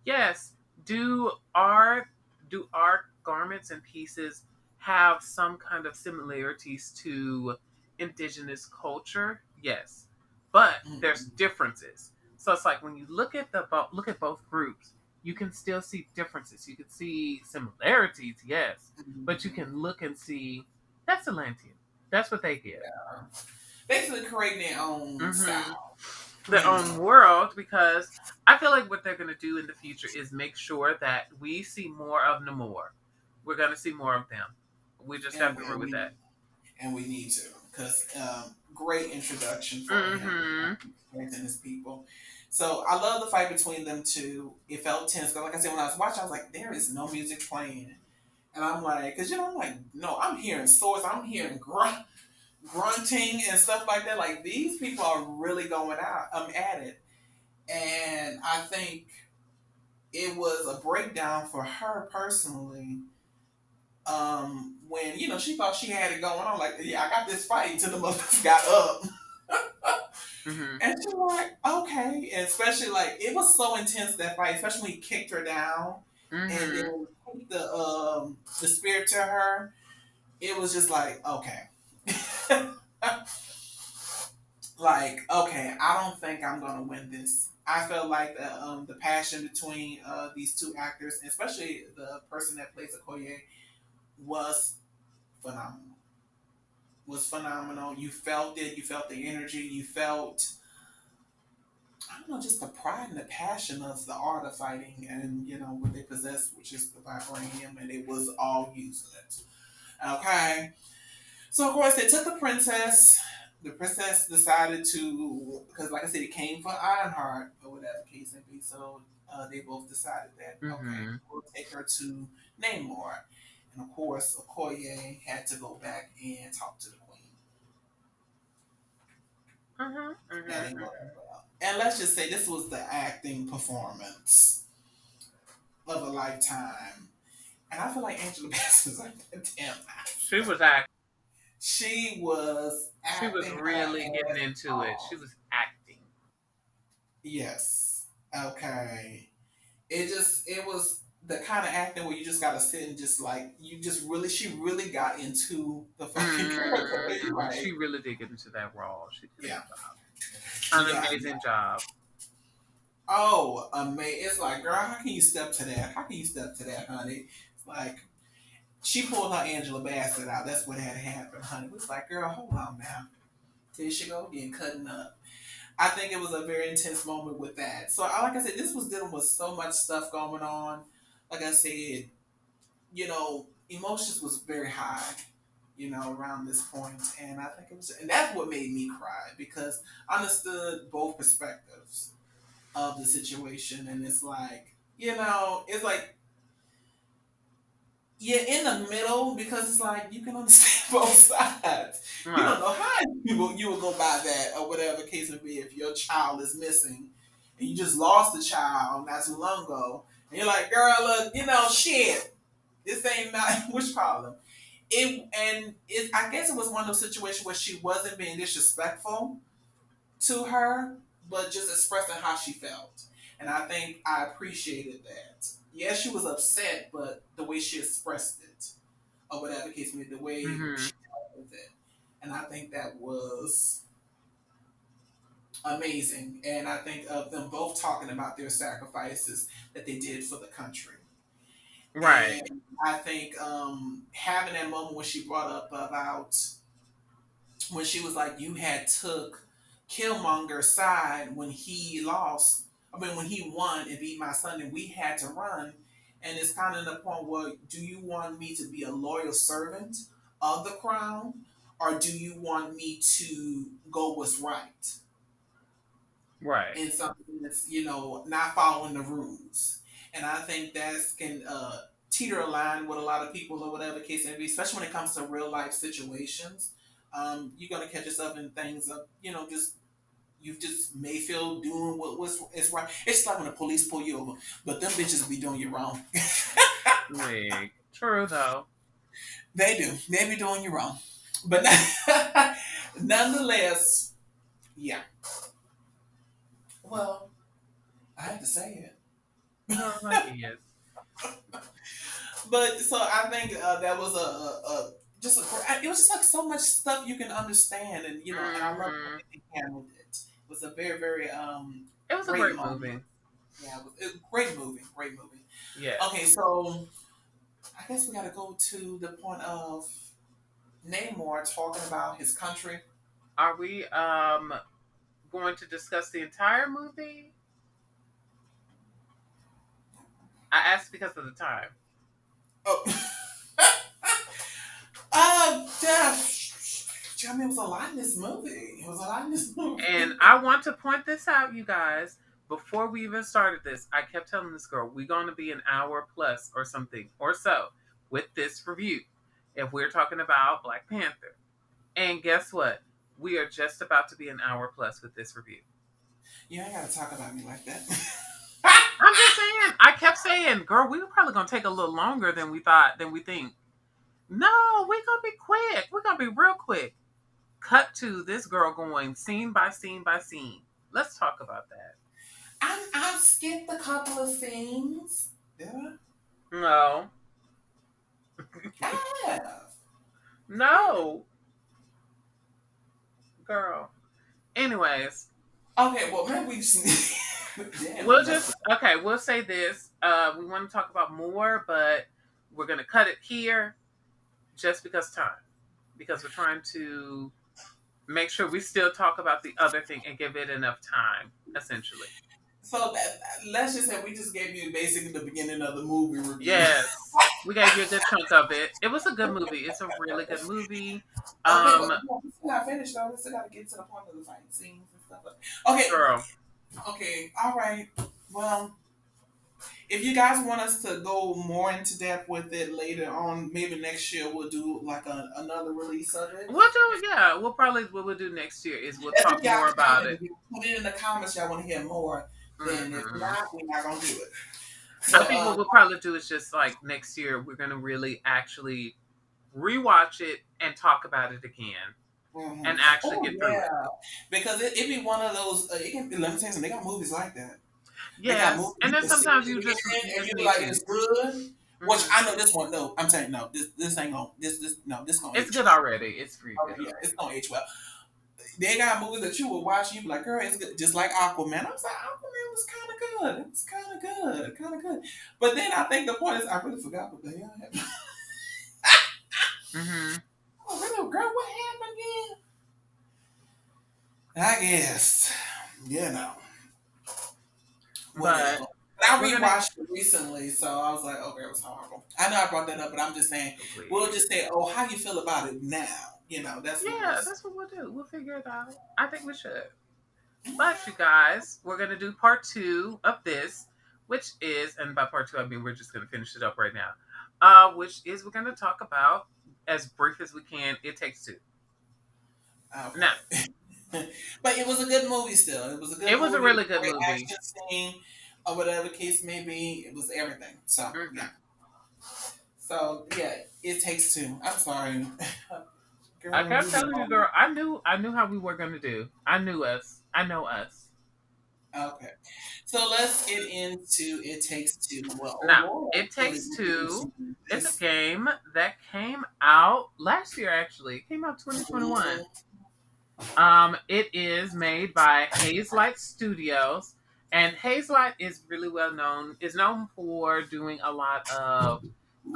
yes, do our do our garments and pieces have some kind of similarities to indigenous culture? Yes, but there's Mm-hmm. differences. So it's like when you look at both groups, you can still see differences. You can see similarities, yes, but you can look and see that's Atlantean. That's what they give. Basically creating their own Hmm. style, Their creating their own own. world, because I feel like what they're going to do in the future is make sure that we see more of Namor. We're going to see more of them. We just have and to we, root and with we that. and we need to, because great introduction for him Hmm. and his people. So I love the fight between them two. It felt tense, but like I said, when I was watching, I was like, there is no music playing, and I'm like, because I'm like, no, I'm hearing swords, I'm hearing grunting and stuff like that. Like these people are really going out at it, and I think it was a breakdown for her personally. When she thought she had it going on, like, yeah, I got this fight until the motherfucker got up. Hmm. And she's like, okay. And especially like it was so intense that fight, especially when he kicked her down and Hmm. then kicked the spear to her. It was just like, okay. Like, okay, I don't think I'm gonna win this. I felt like the passion between these two actors, especially the person that plays Okoye, was phenomenal. Was phenomenal. You felt it. You felt the energy. You felt, I don't know, just the pride and the passion of the art of fighting, and what they possess, which is the vibranium, and it was all using it. Okay, so of course they took the princess. The princess decided to, because like I said, it came for Ironheart or whatever the case may be. So they both decided that okay, Hmm. we'll take her to Namor, and of course Okoye had to go back and talk to the queen. Hmm. And it Hmm. worked well. And let's just say this was the acting performance of a lifetime. And I feel like Angela Bassett was like a damn She master. was act. She was She was acting her really getting ass into it. She off. was acting. Yes. Okay. It was the kind of acting where you just gotta sit and just like she really got into the fucking character. Right. She really did get into that role. She did Yeah. an Yeah. amazing job. Oh, amazing. It's like, girl, how can you step to that? How can you step to that, honey? It's like she pulled her Angela Bassett out. That's what had happened, honey. It was like, girl, hold on now. Here she go again, cutting up. I think it was a very intense moment with that. So, like I said, this was dealing with so much stuff going on. Like I said, emotions was very high, around this point, and I think it was, and that's what made me cry because I understood both perspectives of the situation, and it's like, it's like you're in the middle because it's like you can understand both sides. You Right. don't know how you will go by that or whatever case may be if your child is missing and you just lost a child not too long ago and you're like, girl, look, shit, this ain't not which problem. I guess it was one of those situations where she wasn't being disrespectful to her, but just expressing how she felt. And I think I appreciated that. Yes, she was upset, but the way she expressed it, or whatever case may be, the way Hmm. she dealt with it. And I think that was amazing. And I think of them both talking about their sacrifices that they did for the country. Right. And I think having that moment when she brought up about when she was like, you had took Killmonger's side when he lost. I mean, when he won and beat my son, and we had to run. And it's kind of the point where, do you want me to be a loyal servant of the crown, or do you want me to go what's right? Right. In something that's not following the rules. And I think that's can teeter a line with a lot of people or whatever case may be, especially when it comes to real life situations. You're gonna catch yourself in things of just you just may feel doing what was is right. It's like when the police pull you over, but them bitches be doing you wrong. Wait. True though. They do. They be doing you wrong. But nonetheless, yeah. Well, I have to say it. Girl, I guess. But so I think that was a just it was just like so much stuff you can understand, and and I love the Hmm. way they handled it. It was a very very It was a great great moment. movie. Yeah, it was a great movie, great movie. Okay, Yes. so I guess we got to go to the point of Namor talking about his country. Are we going to discuss the entire movie? I asked because of the time. Oh, yeah. I mean, it was a lot in this movie. It was a lot in this And movie. I want to point this out, you guys. Before we even started this, I kept telling this girl, we're going to be an hour plus or something or so with this review if we're talking about Black Panther. And guess what? We are just about to be an hour plus with this review. You ain't gotta talk about me like that. I'm just saying, I kept saying, girl, we were probably going to take a little longer than we thought, than we think. No, we're going to be quick. We're going to be real quick. Cut to this girl going scene by scene by scene. Let's talk about that. I've skipped a couple of scenes. Did I? No. I have. Yeah. No, girl. Anyways, Okay, well maybe we just damn, we we'll must just okay. We'll say this. We want to talk about more, but we're gonna cut it here just because time. Because we're trying to make sure we still talk about the other thing and give it enough time. Essentially, so let's just say we just gave you basically the beginning of the movie review. yes. We gave you a good chunk of it. It was a good movie. It's a really good movie. Okay, Um, but no, we still not finished though. We still gotta get to the point of the fight scenes and stuff okay, girl. okay, all right. Well, if you guys want us to go more into depth with it later on, maybe next year we'll do like another release of it. We'll do, yeah. We'll probably what we'll do next year is we'll That's talk if y'all more about comment. it. If you put it in the comments, y'all want to hear more. Then if Hmm. not, we're not gonna do it. I So think what we'll probably do is just like next year, we're gonna really actually rewatch it and talk about it again, mhm. and actually Oh get through it. yeah, because it be one of those. It can. Let me tell you something. They got movies like that. They got movies Yes, and you then can see sometimes it in, you and just you're need like, to. it's good. Which Hmm. I know this one. No, I'm telling you, no. This ain't gonna. This no. This gonna It's age good well. already. It's pretty Oh good yeah, it's already. gonna age well. They got movies that you will watch. You be like, girl, it's good. Just like Aquaman. I was like, Aquaman was kind of good. It was kind of good, kind of good. But then I think the point is, I really forgot what the hell happened. Hmm. Oh, really, girl, what happened again? I guess, you know, But whatever. But I we're gonna rewatched it recently, so I was like, okay, it was horrible. I know I brought that up, but I'm just saying, we'll please. just say, oh, how you feel about it now? That's what we'll Yeah, say. that's what we'll do. We'll figure it out. I think we should. But you guys, we're gonna do part two of this, which is, and by part two I mean we're just gonna finish it up right now. Which is we're gonna talk about as brief as we can. It Takes Two. Now, Okay. But it was a good movie still. It was a good it was a movie. It really was a good great movie. action scene, or whatever the case may be. It was everything. So, yeah. Hmm. So, yeah, it takes two. I'm sorry. I Girl, kept you telling you, know. girl. I knew how we were gonna do. I knew us. I know us. Okay. So let's get into It Takes Two. Well, oh Now, Lord, It I really Takes want to get into Two is a this. game that came out last year. Actually, it came out 2021. Mhm. It is made by Hazelight Studios, and Hazelight is really well known. Is known for doing a lot of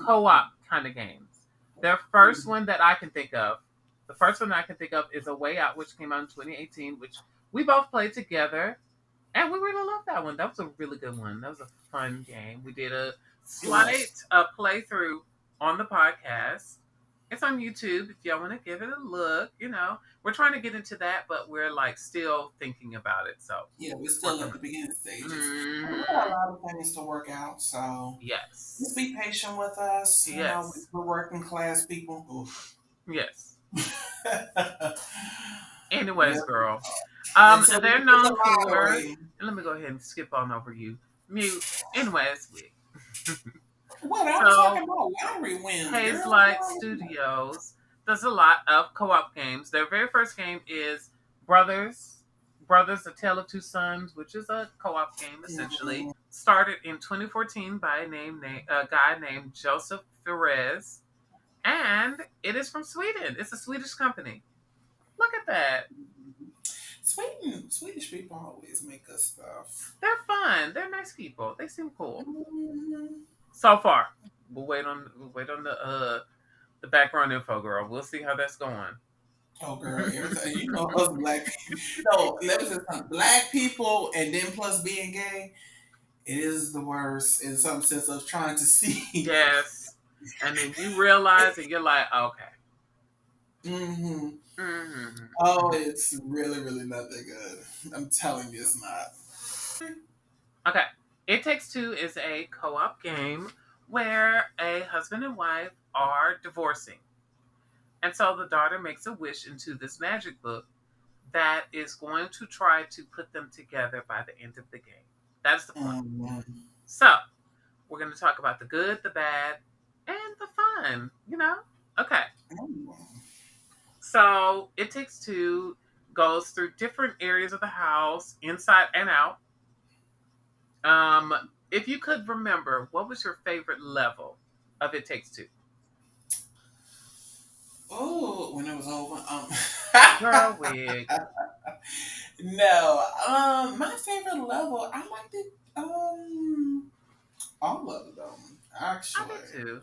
co-op kind of games. Their first one that I can think of, the first one I can think of is A Way Out, which came out in 2018, which we both played together, and we really loved that one. That was a really good one. That was a fun game. We did a It was. slight playthrough on the podcast. It's on YouTube if y'all want to give it a look. We're trying to get into that, but we're like still thinking about it. So Yeah, we're still working at on the beginning stages. it. And we got a Hmm. lot of things to work out, so just Yes. be patient with us. Yes. We're working class people. Oof. Yes. Yeah. Anyways, girl. Until we They're get the known for. lottery. Let me go ahead and skip on over you. Mute. Anyways, What? I was talking so about lottery wins, girl. Hazelight Studios does a lot of co-op games. Their very first game is Brothers Brothers: A Tale of Two Sons, which is a co-op game essentially, Mhm. started in 2014 by a guy named Joseph Ferez, and it is from Sweden. It's a Swedish company. Look at that. Swedish people always make us stuff. They're fun. They're nice people. They seem cool. Mhm. So far, we'll wait on the background info, girl. We'll see how that's going. Oh, girl, everything you know, us black. No, let me say something. Black people, and then plus being gay, it is the worst in some sense of trying to see. Yes. And then you realize, and you're like, okay. Hmm. Oh, Mm-hmm. it's really, really not that good. I'm telling you, it's not. Okay. It Takes Two is a co-op game where a husband and wife are divorcing. And so the daughter makes a wish into this magic book that is going to try to put them together by the end of the game. That's the point. Hmm. So, we're going to talk about the good, the bad, and the fun, Okay. So, It Takes Two goes through different areas of the house, inside and out. Um, if you could remember, what was your favorite level of It Takes Two? Oh, when it was over. Girl wig. No. My favorite level, I liked it. All of them I actually. did too.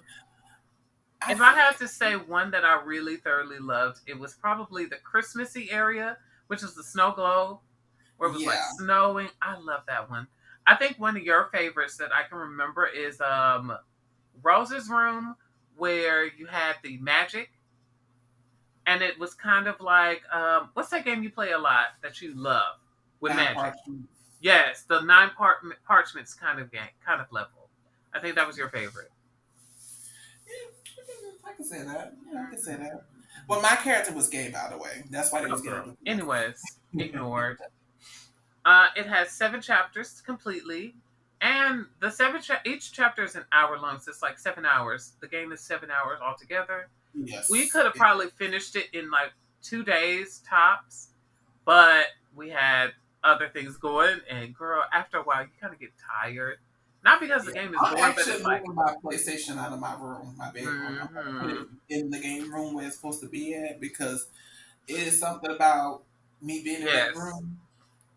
I If I think. had to say one that I really thoroughly loved, it was probably the Christmassy area, which is the snow globe, where it was like Yeah. snowing. I love that one. I think one of your favorites that I can remember is Rose's room, where you had the magic, and it was kind of like what's that game you play a lot that you love with Nine magic? parts. Yes, the parchments kind of game, kind of level. I think that was your favorite. Yeah, I can say that. Yeah, I can say that. Mhm. Well, my character was gay, by the way. That's why they Oh, was getting girl. with me. Anyways, ignored. It has 7 chapters completely, and each chapter is an hour long, so it's like 7 hours. The game is 7 hours altogether. We Yes. could have probably finished it in like 2 days tops, but we had other things going, and girl, after a while, you kind of get tired. Not because the Yeah. game is I'm boring, but actually it's like, moving my PlayStation out of my room, my bedroom. I'm gonna put hmm it in the game room where it's supposed to be at because it is something about me being in that yes, room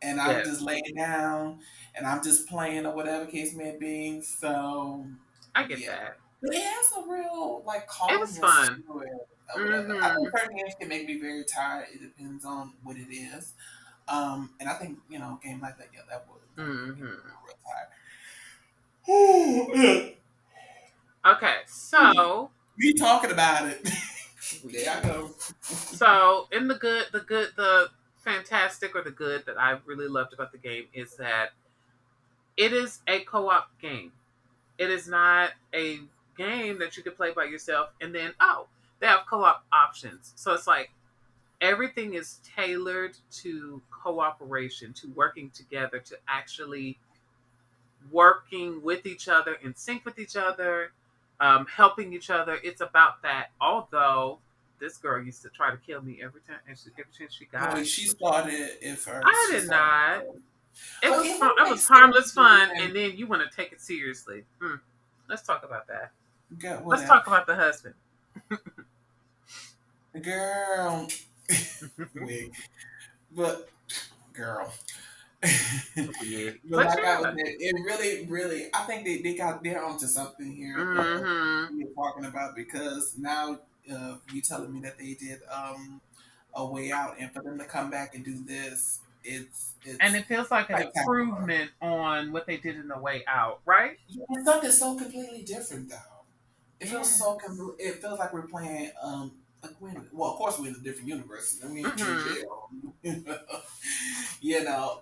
and I'm just yes, laying down and I'm just playing or whatever case may be. So I get yeah. that. But it has a real like It was calmness fun. to it or whatever. I think Hmm certain games can make me very tired. It depends on what it is. And I think, a game like that, yeah, that would make me hmm real, real tired. Okay, so Me talking about it. There I go. in the fantastic or the good that I really loved about the game is that it is a co-op game. It is not a game that you can play by yourself and then they have co-op options. So it's like everything is tailored to cooperation, to working together, to actually working with each other, in sync with each other, helping each other. It's about that. Although this girl used to try to kill me every time, and every chance she No, got. she started it I first. She did started it not. first. It But was it fun. wouldn't It make was sense harmless to fun, then and then you want to take it seriously. Let's talk about that. get Let's whatever. talk about the husband. Girl. Wig. But girl. Weird, But but like I was yeah. saying, it really, really, I think they're onto something here. hmm We're talking about because now you telling me that they did a way out, and for them to come back and do this, And it's it feels like an spectacular. improvement on what they did in the way out, right? Yeah, it's something so completely different though. It feels so Yes. it feels like we're playing like well, of course we're in a different universe and we in hmm KJL.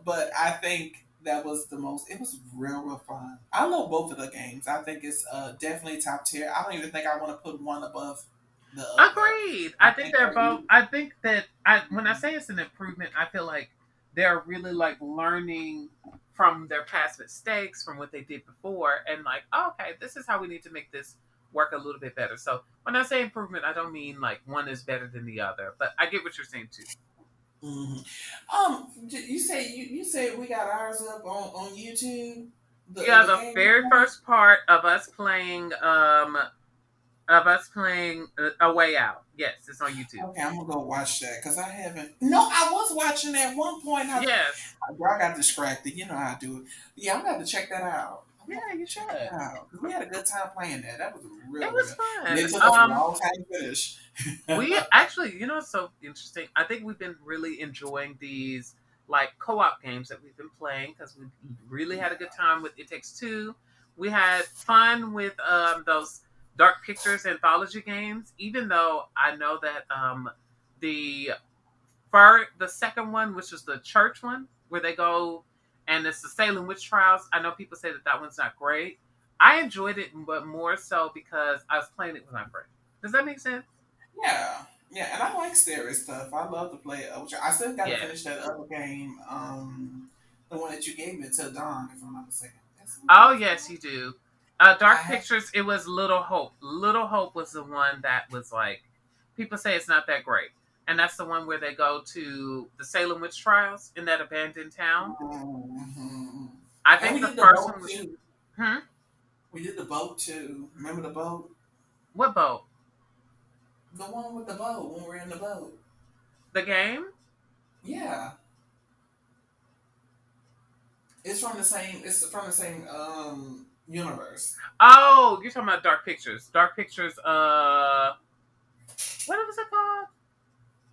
But I think that was the most it was real fun. I love both of the games. I think it's definitely top tier. I don't even think I want to put one above the other. Agreed. I I think think they're they're both. I think that when I say it's an improvement, I feel like they're really like learning from their past mistakes, from what they did before, and like, okay, this is how we need to make this work a little bit better. So when I say improvement, I don't mean like one is better than the other, but I get what you're saying too. hmm you say you said we got ours up on YouTube. Yeah, The the game. very first part of us playing A Way Out. Yes, it's on YouTube. Okay, I'm gonna go watch that because I haven't. No, I was watching at one point. Yes. I got distracted. You know how I do it. Yeah, I'm gonna have to check that out. I'm gonna Yeah, have you to check it should. out because we had a good time playing that. That was It real was good, and fun. it took us a long time to finish. We actually, it's so interesting. I think we've been really enjoying these like co-op games that we've been playing because we really had a good Yeah. time with It Takes Two. We had fun with those Dark Pictures anthology games, even though I know that the the second one, which is the church one, where they go and it's the Salem witch trials. I know people say that that one's not great. I enjoyed it, but more so because I was playing it with my friend. Does that make sense? Yeah, yeah, and I like scary stuff. I love to play. I still got to finish Yes. that other game. The one that you gave me till dawn, if I'm not mistaken. That's the one Oh that's yes, called. you do. I Dark have. Pictures. It was Little Hope. Little Hope was the one that was like people say it's not that great, and that's the one where they go to the Salem witch trials in that abandoned town. Mhm. I And think we the did the first boat one was. too. Hmm. We did the boat too. Remember the boat? What boat? The one with the boat when we're in the boat. The game? Yeah, it's from the same. It's from the same universe. Oh, you're talking about Dark Pictures. Dark Pictures. What was it called?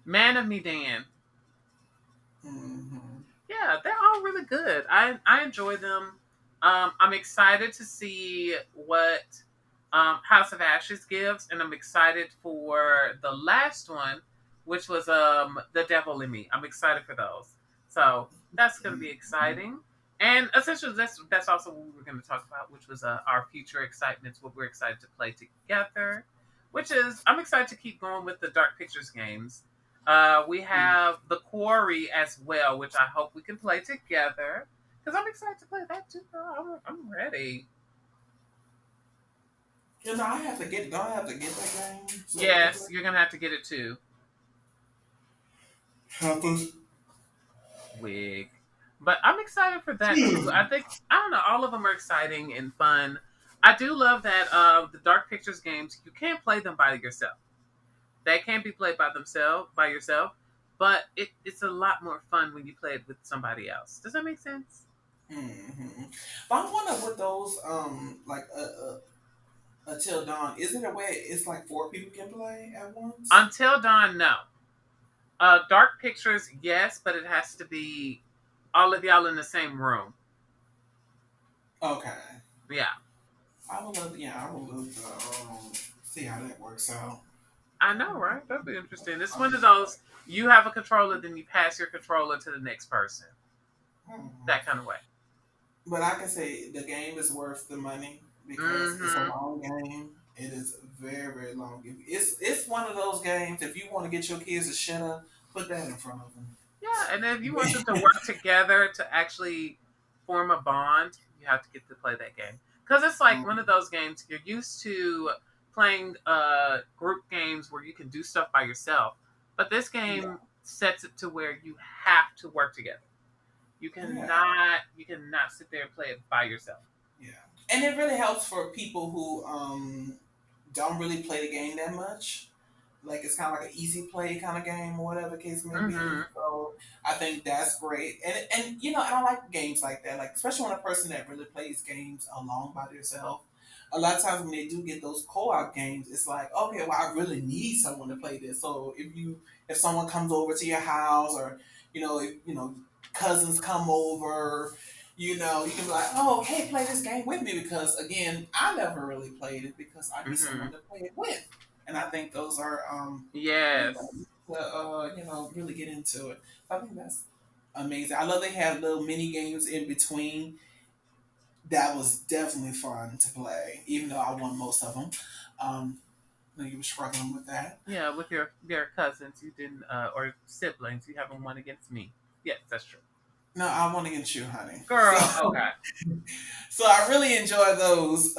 Man of Medan. Hmm Yeah, they're all really good. I enjoy them. I'm excited to see what House of Ashes gives, and I'm excited for the last one, which was The Devil in Me. I'm excited for those. So that's going to be exciting. And essentially, that's also what we were going to talk about, which was our future excitements, what we're excited to play together. Which is, I'm excited to keep going with the Dark Pictures games. We have The Quarry as well, which I hope we can play together. Because I'm excited to play that too, girl. I'm ready. You know, I have to get. Don't I have to get that game so we can Yes, play? you're going to have to get it too. Help us. Wig. But I'm excited for that too. I think, I don't know, all of them are exciting and fun. I do love that the Dark Pictures games, you can't play them by yourself. They can be played by themselves, by yourself, but it's a lot more fun when you play it with somebody else. Does that make sense? hmm But I wonder what those like until dawn. Is it a way? It's like four people can play at once. Until Dawn, no. Dark Pictures, yes, but it has to be all of y'all in the same room. Okay. Yeah, I would love. Yeah, I would love to see how that works out. I know, right? That'd be interesting. It's one of those you have a controller, then you pass your controller to the next person. Mhm. That kind of way. But I can say the game is worth the money because it's a Mm-hmm. long game. It is very very long. It's one of those games. If you want to get your kids to shut up, put that in front of them. Yeah, and if you want them to work together to actually form a bond, you have to get to play that game. Because it's like one of those games you're used to playing group games where you can do stuff by yourself. But this Yeah, game sets it to where you have to work together. yeah, You cannot sit there and play it by yourself. yeah. And it really helps for people who don't really play the game that much. Like it's kind of like an easy play kind of game or whatever the case may be. Mm-hmm. So I think that's great. And you know, and I like games like that. Like especially when a person that really plays games alone by themselves. A lot of times when they do get those co-op games, it's like, okay, well, I really need someone to play this. So if someone comes over to your house, or if cousins come over, you can be like, oh, hey, play this game with me because again, I never really played it because I need Mm-hmm. someone to play it with, and I think those are great Yes. ways to really get into it. So I think that's amazing. I love they have little mini games in between. That was definitely fun to play, even though I won most of them. I know you were struggling with that. Yeah, with your cousins, you didn't or siblings, you haven't won against me. Yes, that's true. No, I won against you, honey. So, Girl, okay. so I really enjoy those.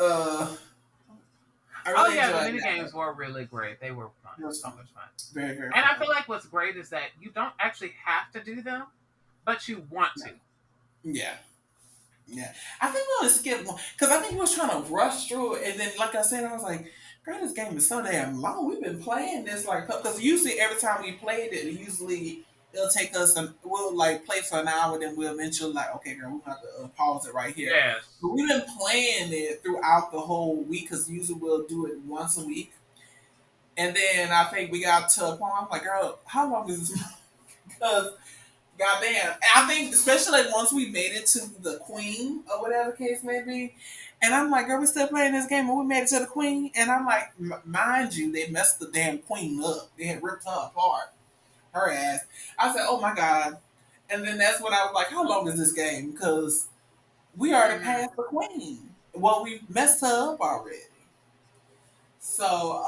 I Oh really yeah, the enjoyed mini that. games were really great. They were fun, It was so fun. much fun. Very, very And I fun. feel like what's great is that you don't actually have to do them, but you want No. to. Yeah. Yeah, I think we only skipped one because I think we was trying to rush through it, and then, like I said, I was like, "Girl, this game is so damn long. We've been playing this like because usually every time we played it, usually it'll take us we'll like play for an hour, then we'll eventually like, okay, girl, we have to pause it right here. Yes. But we've been playing it throughout the whole week because usually we'll do it once a week, and then I think we got to a point. I'm like, girl, how long is this? Because goddamn. And I think especially like once we made it to the queen or whatever the case may be. And I'm like, girl, we still playing this game and we made it to the queen. And I'm like, mind you, they messed the damn queen up. They had ripped her apart. Her ass. I said, oh my God. And then that's when I was like, how long is this game? Because we already Hmm. passed the queen. Well, we messed her up already. So,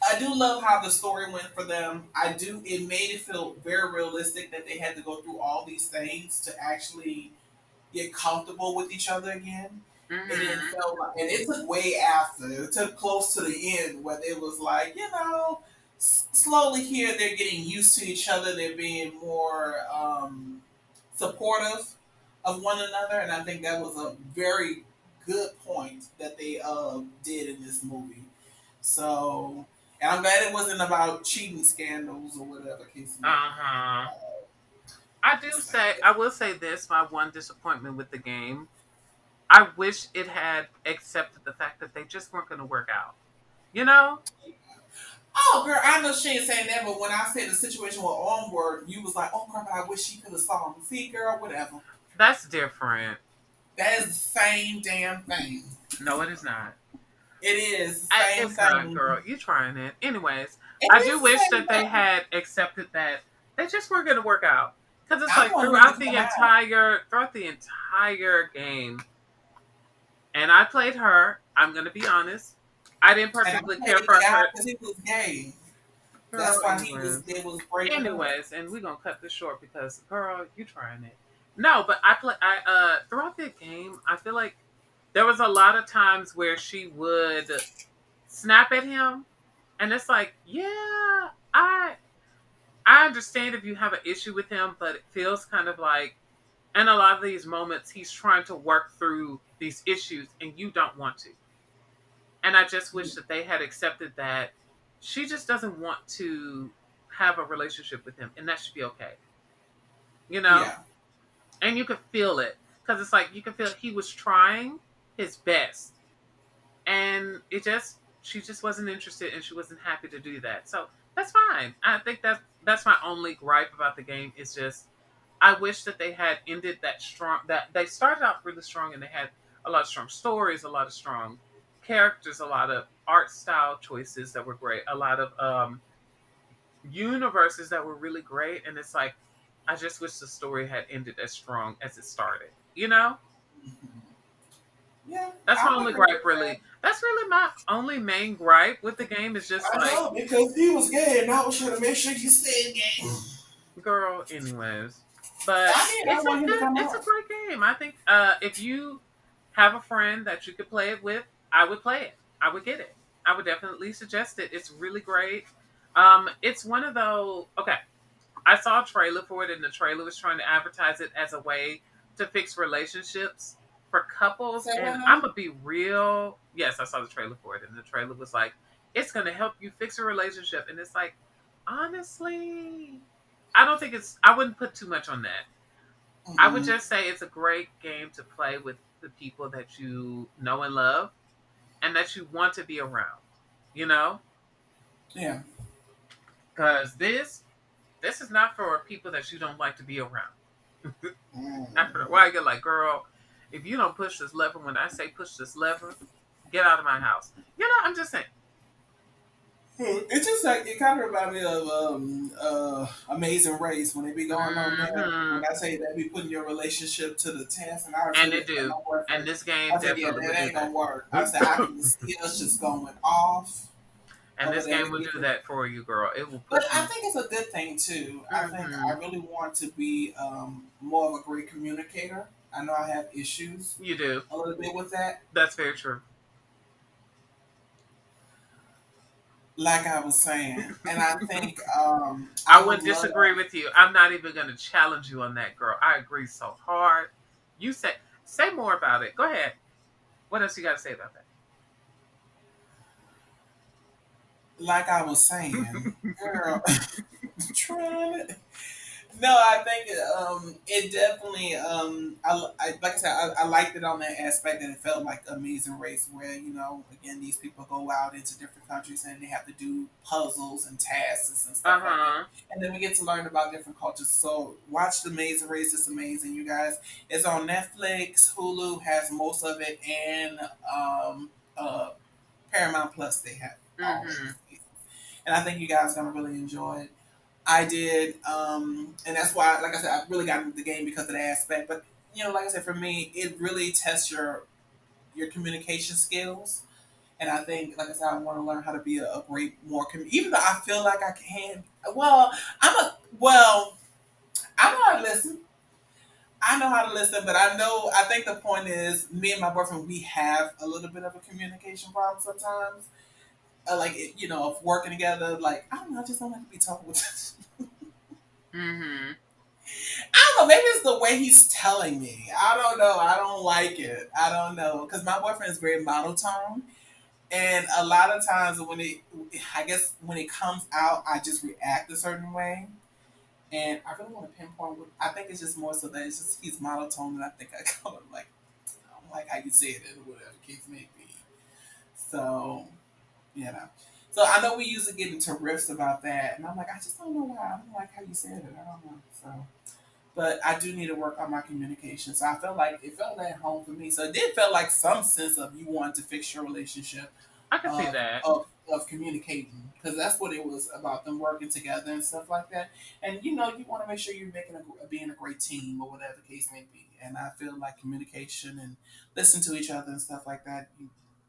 I do love how the story went for them. I do. It made it feel very realistic that they had to go through all these things to actually get comfortable with each other again. And it Hmm. felt like, and it took way after. It took close to the end where it was like, slowly here they're getting used to each other. They're being more supportive of one another, and I think that was a very good point that they did in this movie. So, and I'm glad it wasn't about cheating scandals or whatever case may Uh be. huh. I do It's say, like, I will say this: my one disappointment with the game, I wish it had accepted the fact that they just weren't going to work out. You know, oh, girl, I know she ain't saying that, but when I said the situation with Onward, you was like, oh, girl, I wish she could have saw him. See, girl, whatever. that's different. That is the same damn thing. No, it is not. It is the same It's not, thing. girl. You trying it. Anyways, It I is do the wish same that they thing. had accepted that they just weren't going to work out. Because it's I like want him to come out. throughout the entire game, and I played her. I'm going to be honest. I didn't And I particularly care played the for guy her. because he was gay. Girl, That's why anyways. they was breaking up. And we're gonna cut this short because girl, you trying it. No, but I throughout the game, I feel like there was a lot of times where she would snap at him, and it's like, yeah, I understand if you have an issue with him, but it feels kind of like in a lot of these moments he's trying to work through these issues and you don't want to. And I just wish that they had accepted that she just doesn't want to have a relationship with him, and that should be okay. You know? Yeah. And you could feel it. Because it's like you can feel he was trying his best. And she just wasn't interested and she wasn't happy to do that. So that's fine. I think that's my only gripe about the game is just I wish that they had ended that strong that they started out really strong and they had a lot of strong stories, a lot of strong characters, a lot of art style choices that were great, a lot of universes that were really great, and it's like I just wish the story had ended as strong as it started. You know, Mhm. Yeah, that's my I would only agree gripe. with that. Really, that's really my only main gripe with the game is just I like, know because he was gay, and I was trying to make sure you stayed gay. girl. Anyways, but I did. I want him to come it's a out. great game. I think if you have a friend that you could play it with, I would play it. I would get it. I would definitely suggest it. It's really great. It's one of those. Okay, I saw a trailer for it, and the trailer was trying to advertise it as a way to fix relationships for couples. Say what And I'm now? gonna be real. Yes, I saw the trailer for it, and the trailer was like, "It's gonna help you fix a relationship." And it's like, honestly, I don't think it's. I wouldn't put too much on that. I would Mm-mm. just say it's a great game to play with the people that you know and love, and that you want to be around. You know, Yeah. because this is not for people that you don't like to be around. After a Mm. while, you're like, girl, if you don't push this lever, when I say push this lever, get out of my house. You know, I'm just saying. It's just like it kind of reminds me of Amazing Race when they be going on there. Hmm. When I say they be putting your relationship to the test, and I was And really they do. my And boyfriend. this game I said, yeah, definitely would that do ain't gonna that. work. I said I can just see us just going off And over this there game will do together. that for you, girl. It will But push I you. think it's a good thing too. I think I Hmm. really want to be more of a great communicator. I know I have issues You do. a little bit with that. That's very true. like I was saying, and I think I I would would love. disagree with you. I'm not even going to challenge you on that, girl. I agree so hard. You say more about it. Go ahead. What else you got to say about Like I was saying, that? girl, trying. No, I think it definitely I like I said I liked it on that aspect that it felt like Amazing Race where again these people go out into different countries and they have to do puzzles and tasks and Uh stuff like that, huh. and then we get to learn about different cultures. So watch the Amazing Race; it's amazing, you guys. It's on Netflix, Hulu has most of it, and uh, Paramount Plus they have all of the Mhm. seasons, and I think you guys are gonna really enjoy it. I did, and that's why, like I said, I really got into the game because of that aspect. But like I said, for me, it really tests your communication skills. And I think, like I said, I want to learn how to be a great more. Even though I feel like I can. Well, I know how to listen. I know how to listen, but I know. I think the point is, me and my boyfriend, we have a little bit of a communication problem sometimes. Like of working together. Like I don't know, I just don't like to be talking with. Mhm. I don't know. Maybe it's the way he's telling me. I don't know. I don't like it. I don't know because my boyfriend is very monotone, and a lot of times I guess when it comes out, I just react a certain way, and I really want to pinpoint. I think it's just more so that it's just he's monotone, and I think I kind of like I don't like how you say it or whatever the case may be. So you know. So I know we usually get into riffs about that, and I'm like, I just don't know why. I don't like how you said it. I don't know. So but I do need to work on my communication. So I felt like it felt at home for me. So it did feel like some sense of you wanting to fix your relationship I can see of that. of communicating because that's what it was about them working together and stuff like that. And you want to make sure you're making being a great team or whatever the case may be. And I feel like communication and listen to each other and stuff like that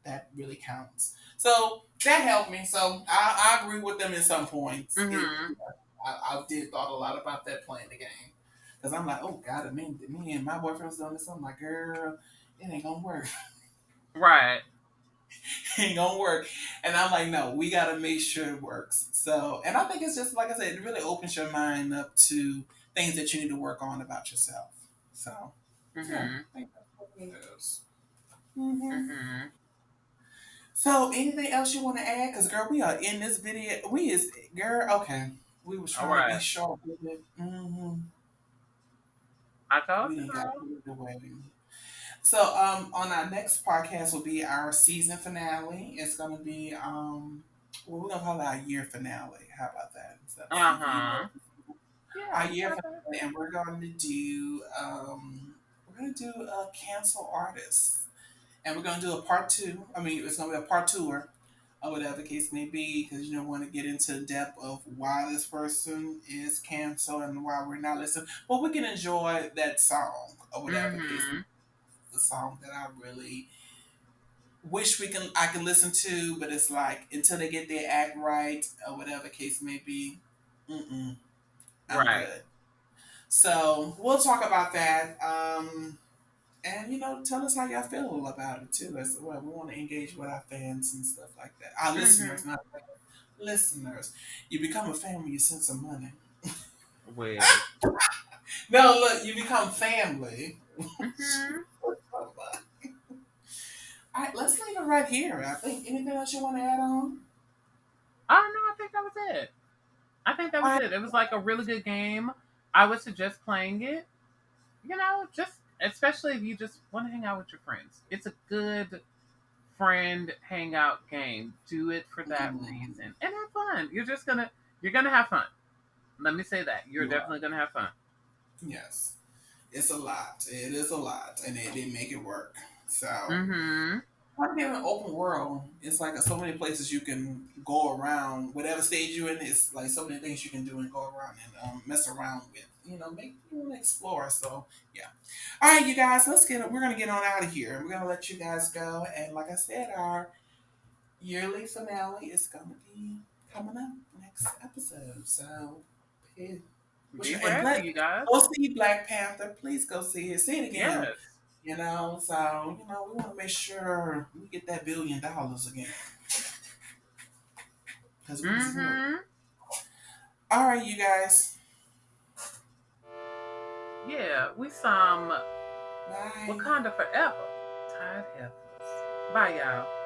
that really counts. So that helped me. So I agree with them in some points. Mhm. I did thought a lot about that playing the game. Because I'm like, oh God, me and my boyfriend's doing this. I'm like, girl, it ain't gonna work. Right. It ain't gonna work. And I'm like, no, we gotta make sure it works. So, and I think it's just like I said, it really opens your mind up to things that you need to work on about yourself. So, yeah, Mhm. I think that's what it is. Mm-hmm. Mhm. So, anything else you want to add? Because, girl, we are in this video. Girl, okay. We was All trying to be right. short with it. Mm-hmm. I told We you, didn't got girl. put it away. So on our next podcast will be our season finale. It's gonna be well we're gonna call it our year finale. How about that? Instead of Uh season, huh. Yeah, our we year got that. finale, and we're gonna do a cancel artist. And we're gonna do a part two. I mean it's gonna be a part tour or whatever the case may be, because you don't want to get into depth of why this person is canceled and why we're not listening. But we can enjoy that song or whatever the case may be, Mhm. the song that I really wish I can listen to, but it's like until they get their act right or whatever case may be, mm-mm, I'm Right. good. So we'll talk about that, and tell us how y'all feel about it too. As well, we want to engage with our fans and stuff like that. Our listeners, Mhm. not fans, listeners. You become a fan when you send some money. Well. No, look, you become family. Mhm. All right, let's leave it right here. I think anything else you want to add on? Oh no, I think that was it. I think that All was right. it. It was like a really good game. I would suggest playing it. Just especially if you just want to hang out with your friends. It's a good friend hangout game. Do it for that Mhm. reason and have fun. You're gonna have fun. Let me say that you're You are. definitely gonna have fun. Yes. It's a lot. It is a lot, and they did make it work. So, Mm-hmm. like in an open world, it's like so many places you can go around. Whatever stage you're in, it's like so many things you can do and go around and mess around with. Make you want to explore. So, yeah. All right, you guys, let's get. We're gonna get on out of here. We're gonna let you guys go. And like I said, our yearly finale is gonna be coming up next episode. So, peace. Be And ready, you guys. go see Black Panther. Please go see it. See it again. Yes. So we want to make sure we get that $1 billion again. because we deserve it. Mm-hmm. All right, you guys. Yeah, we some Bye. Wakanda forever. Tired heifers. Bye, y'all.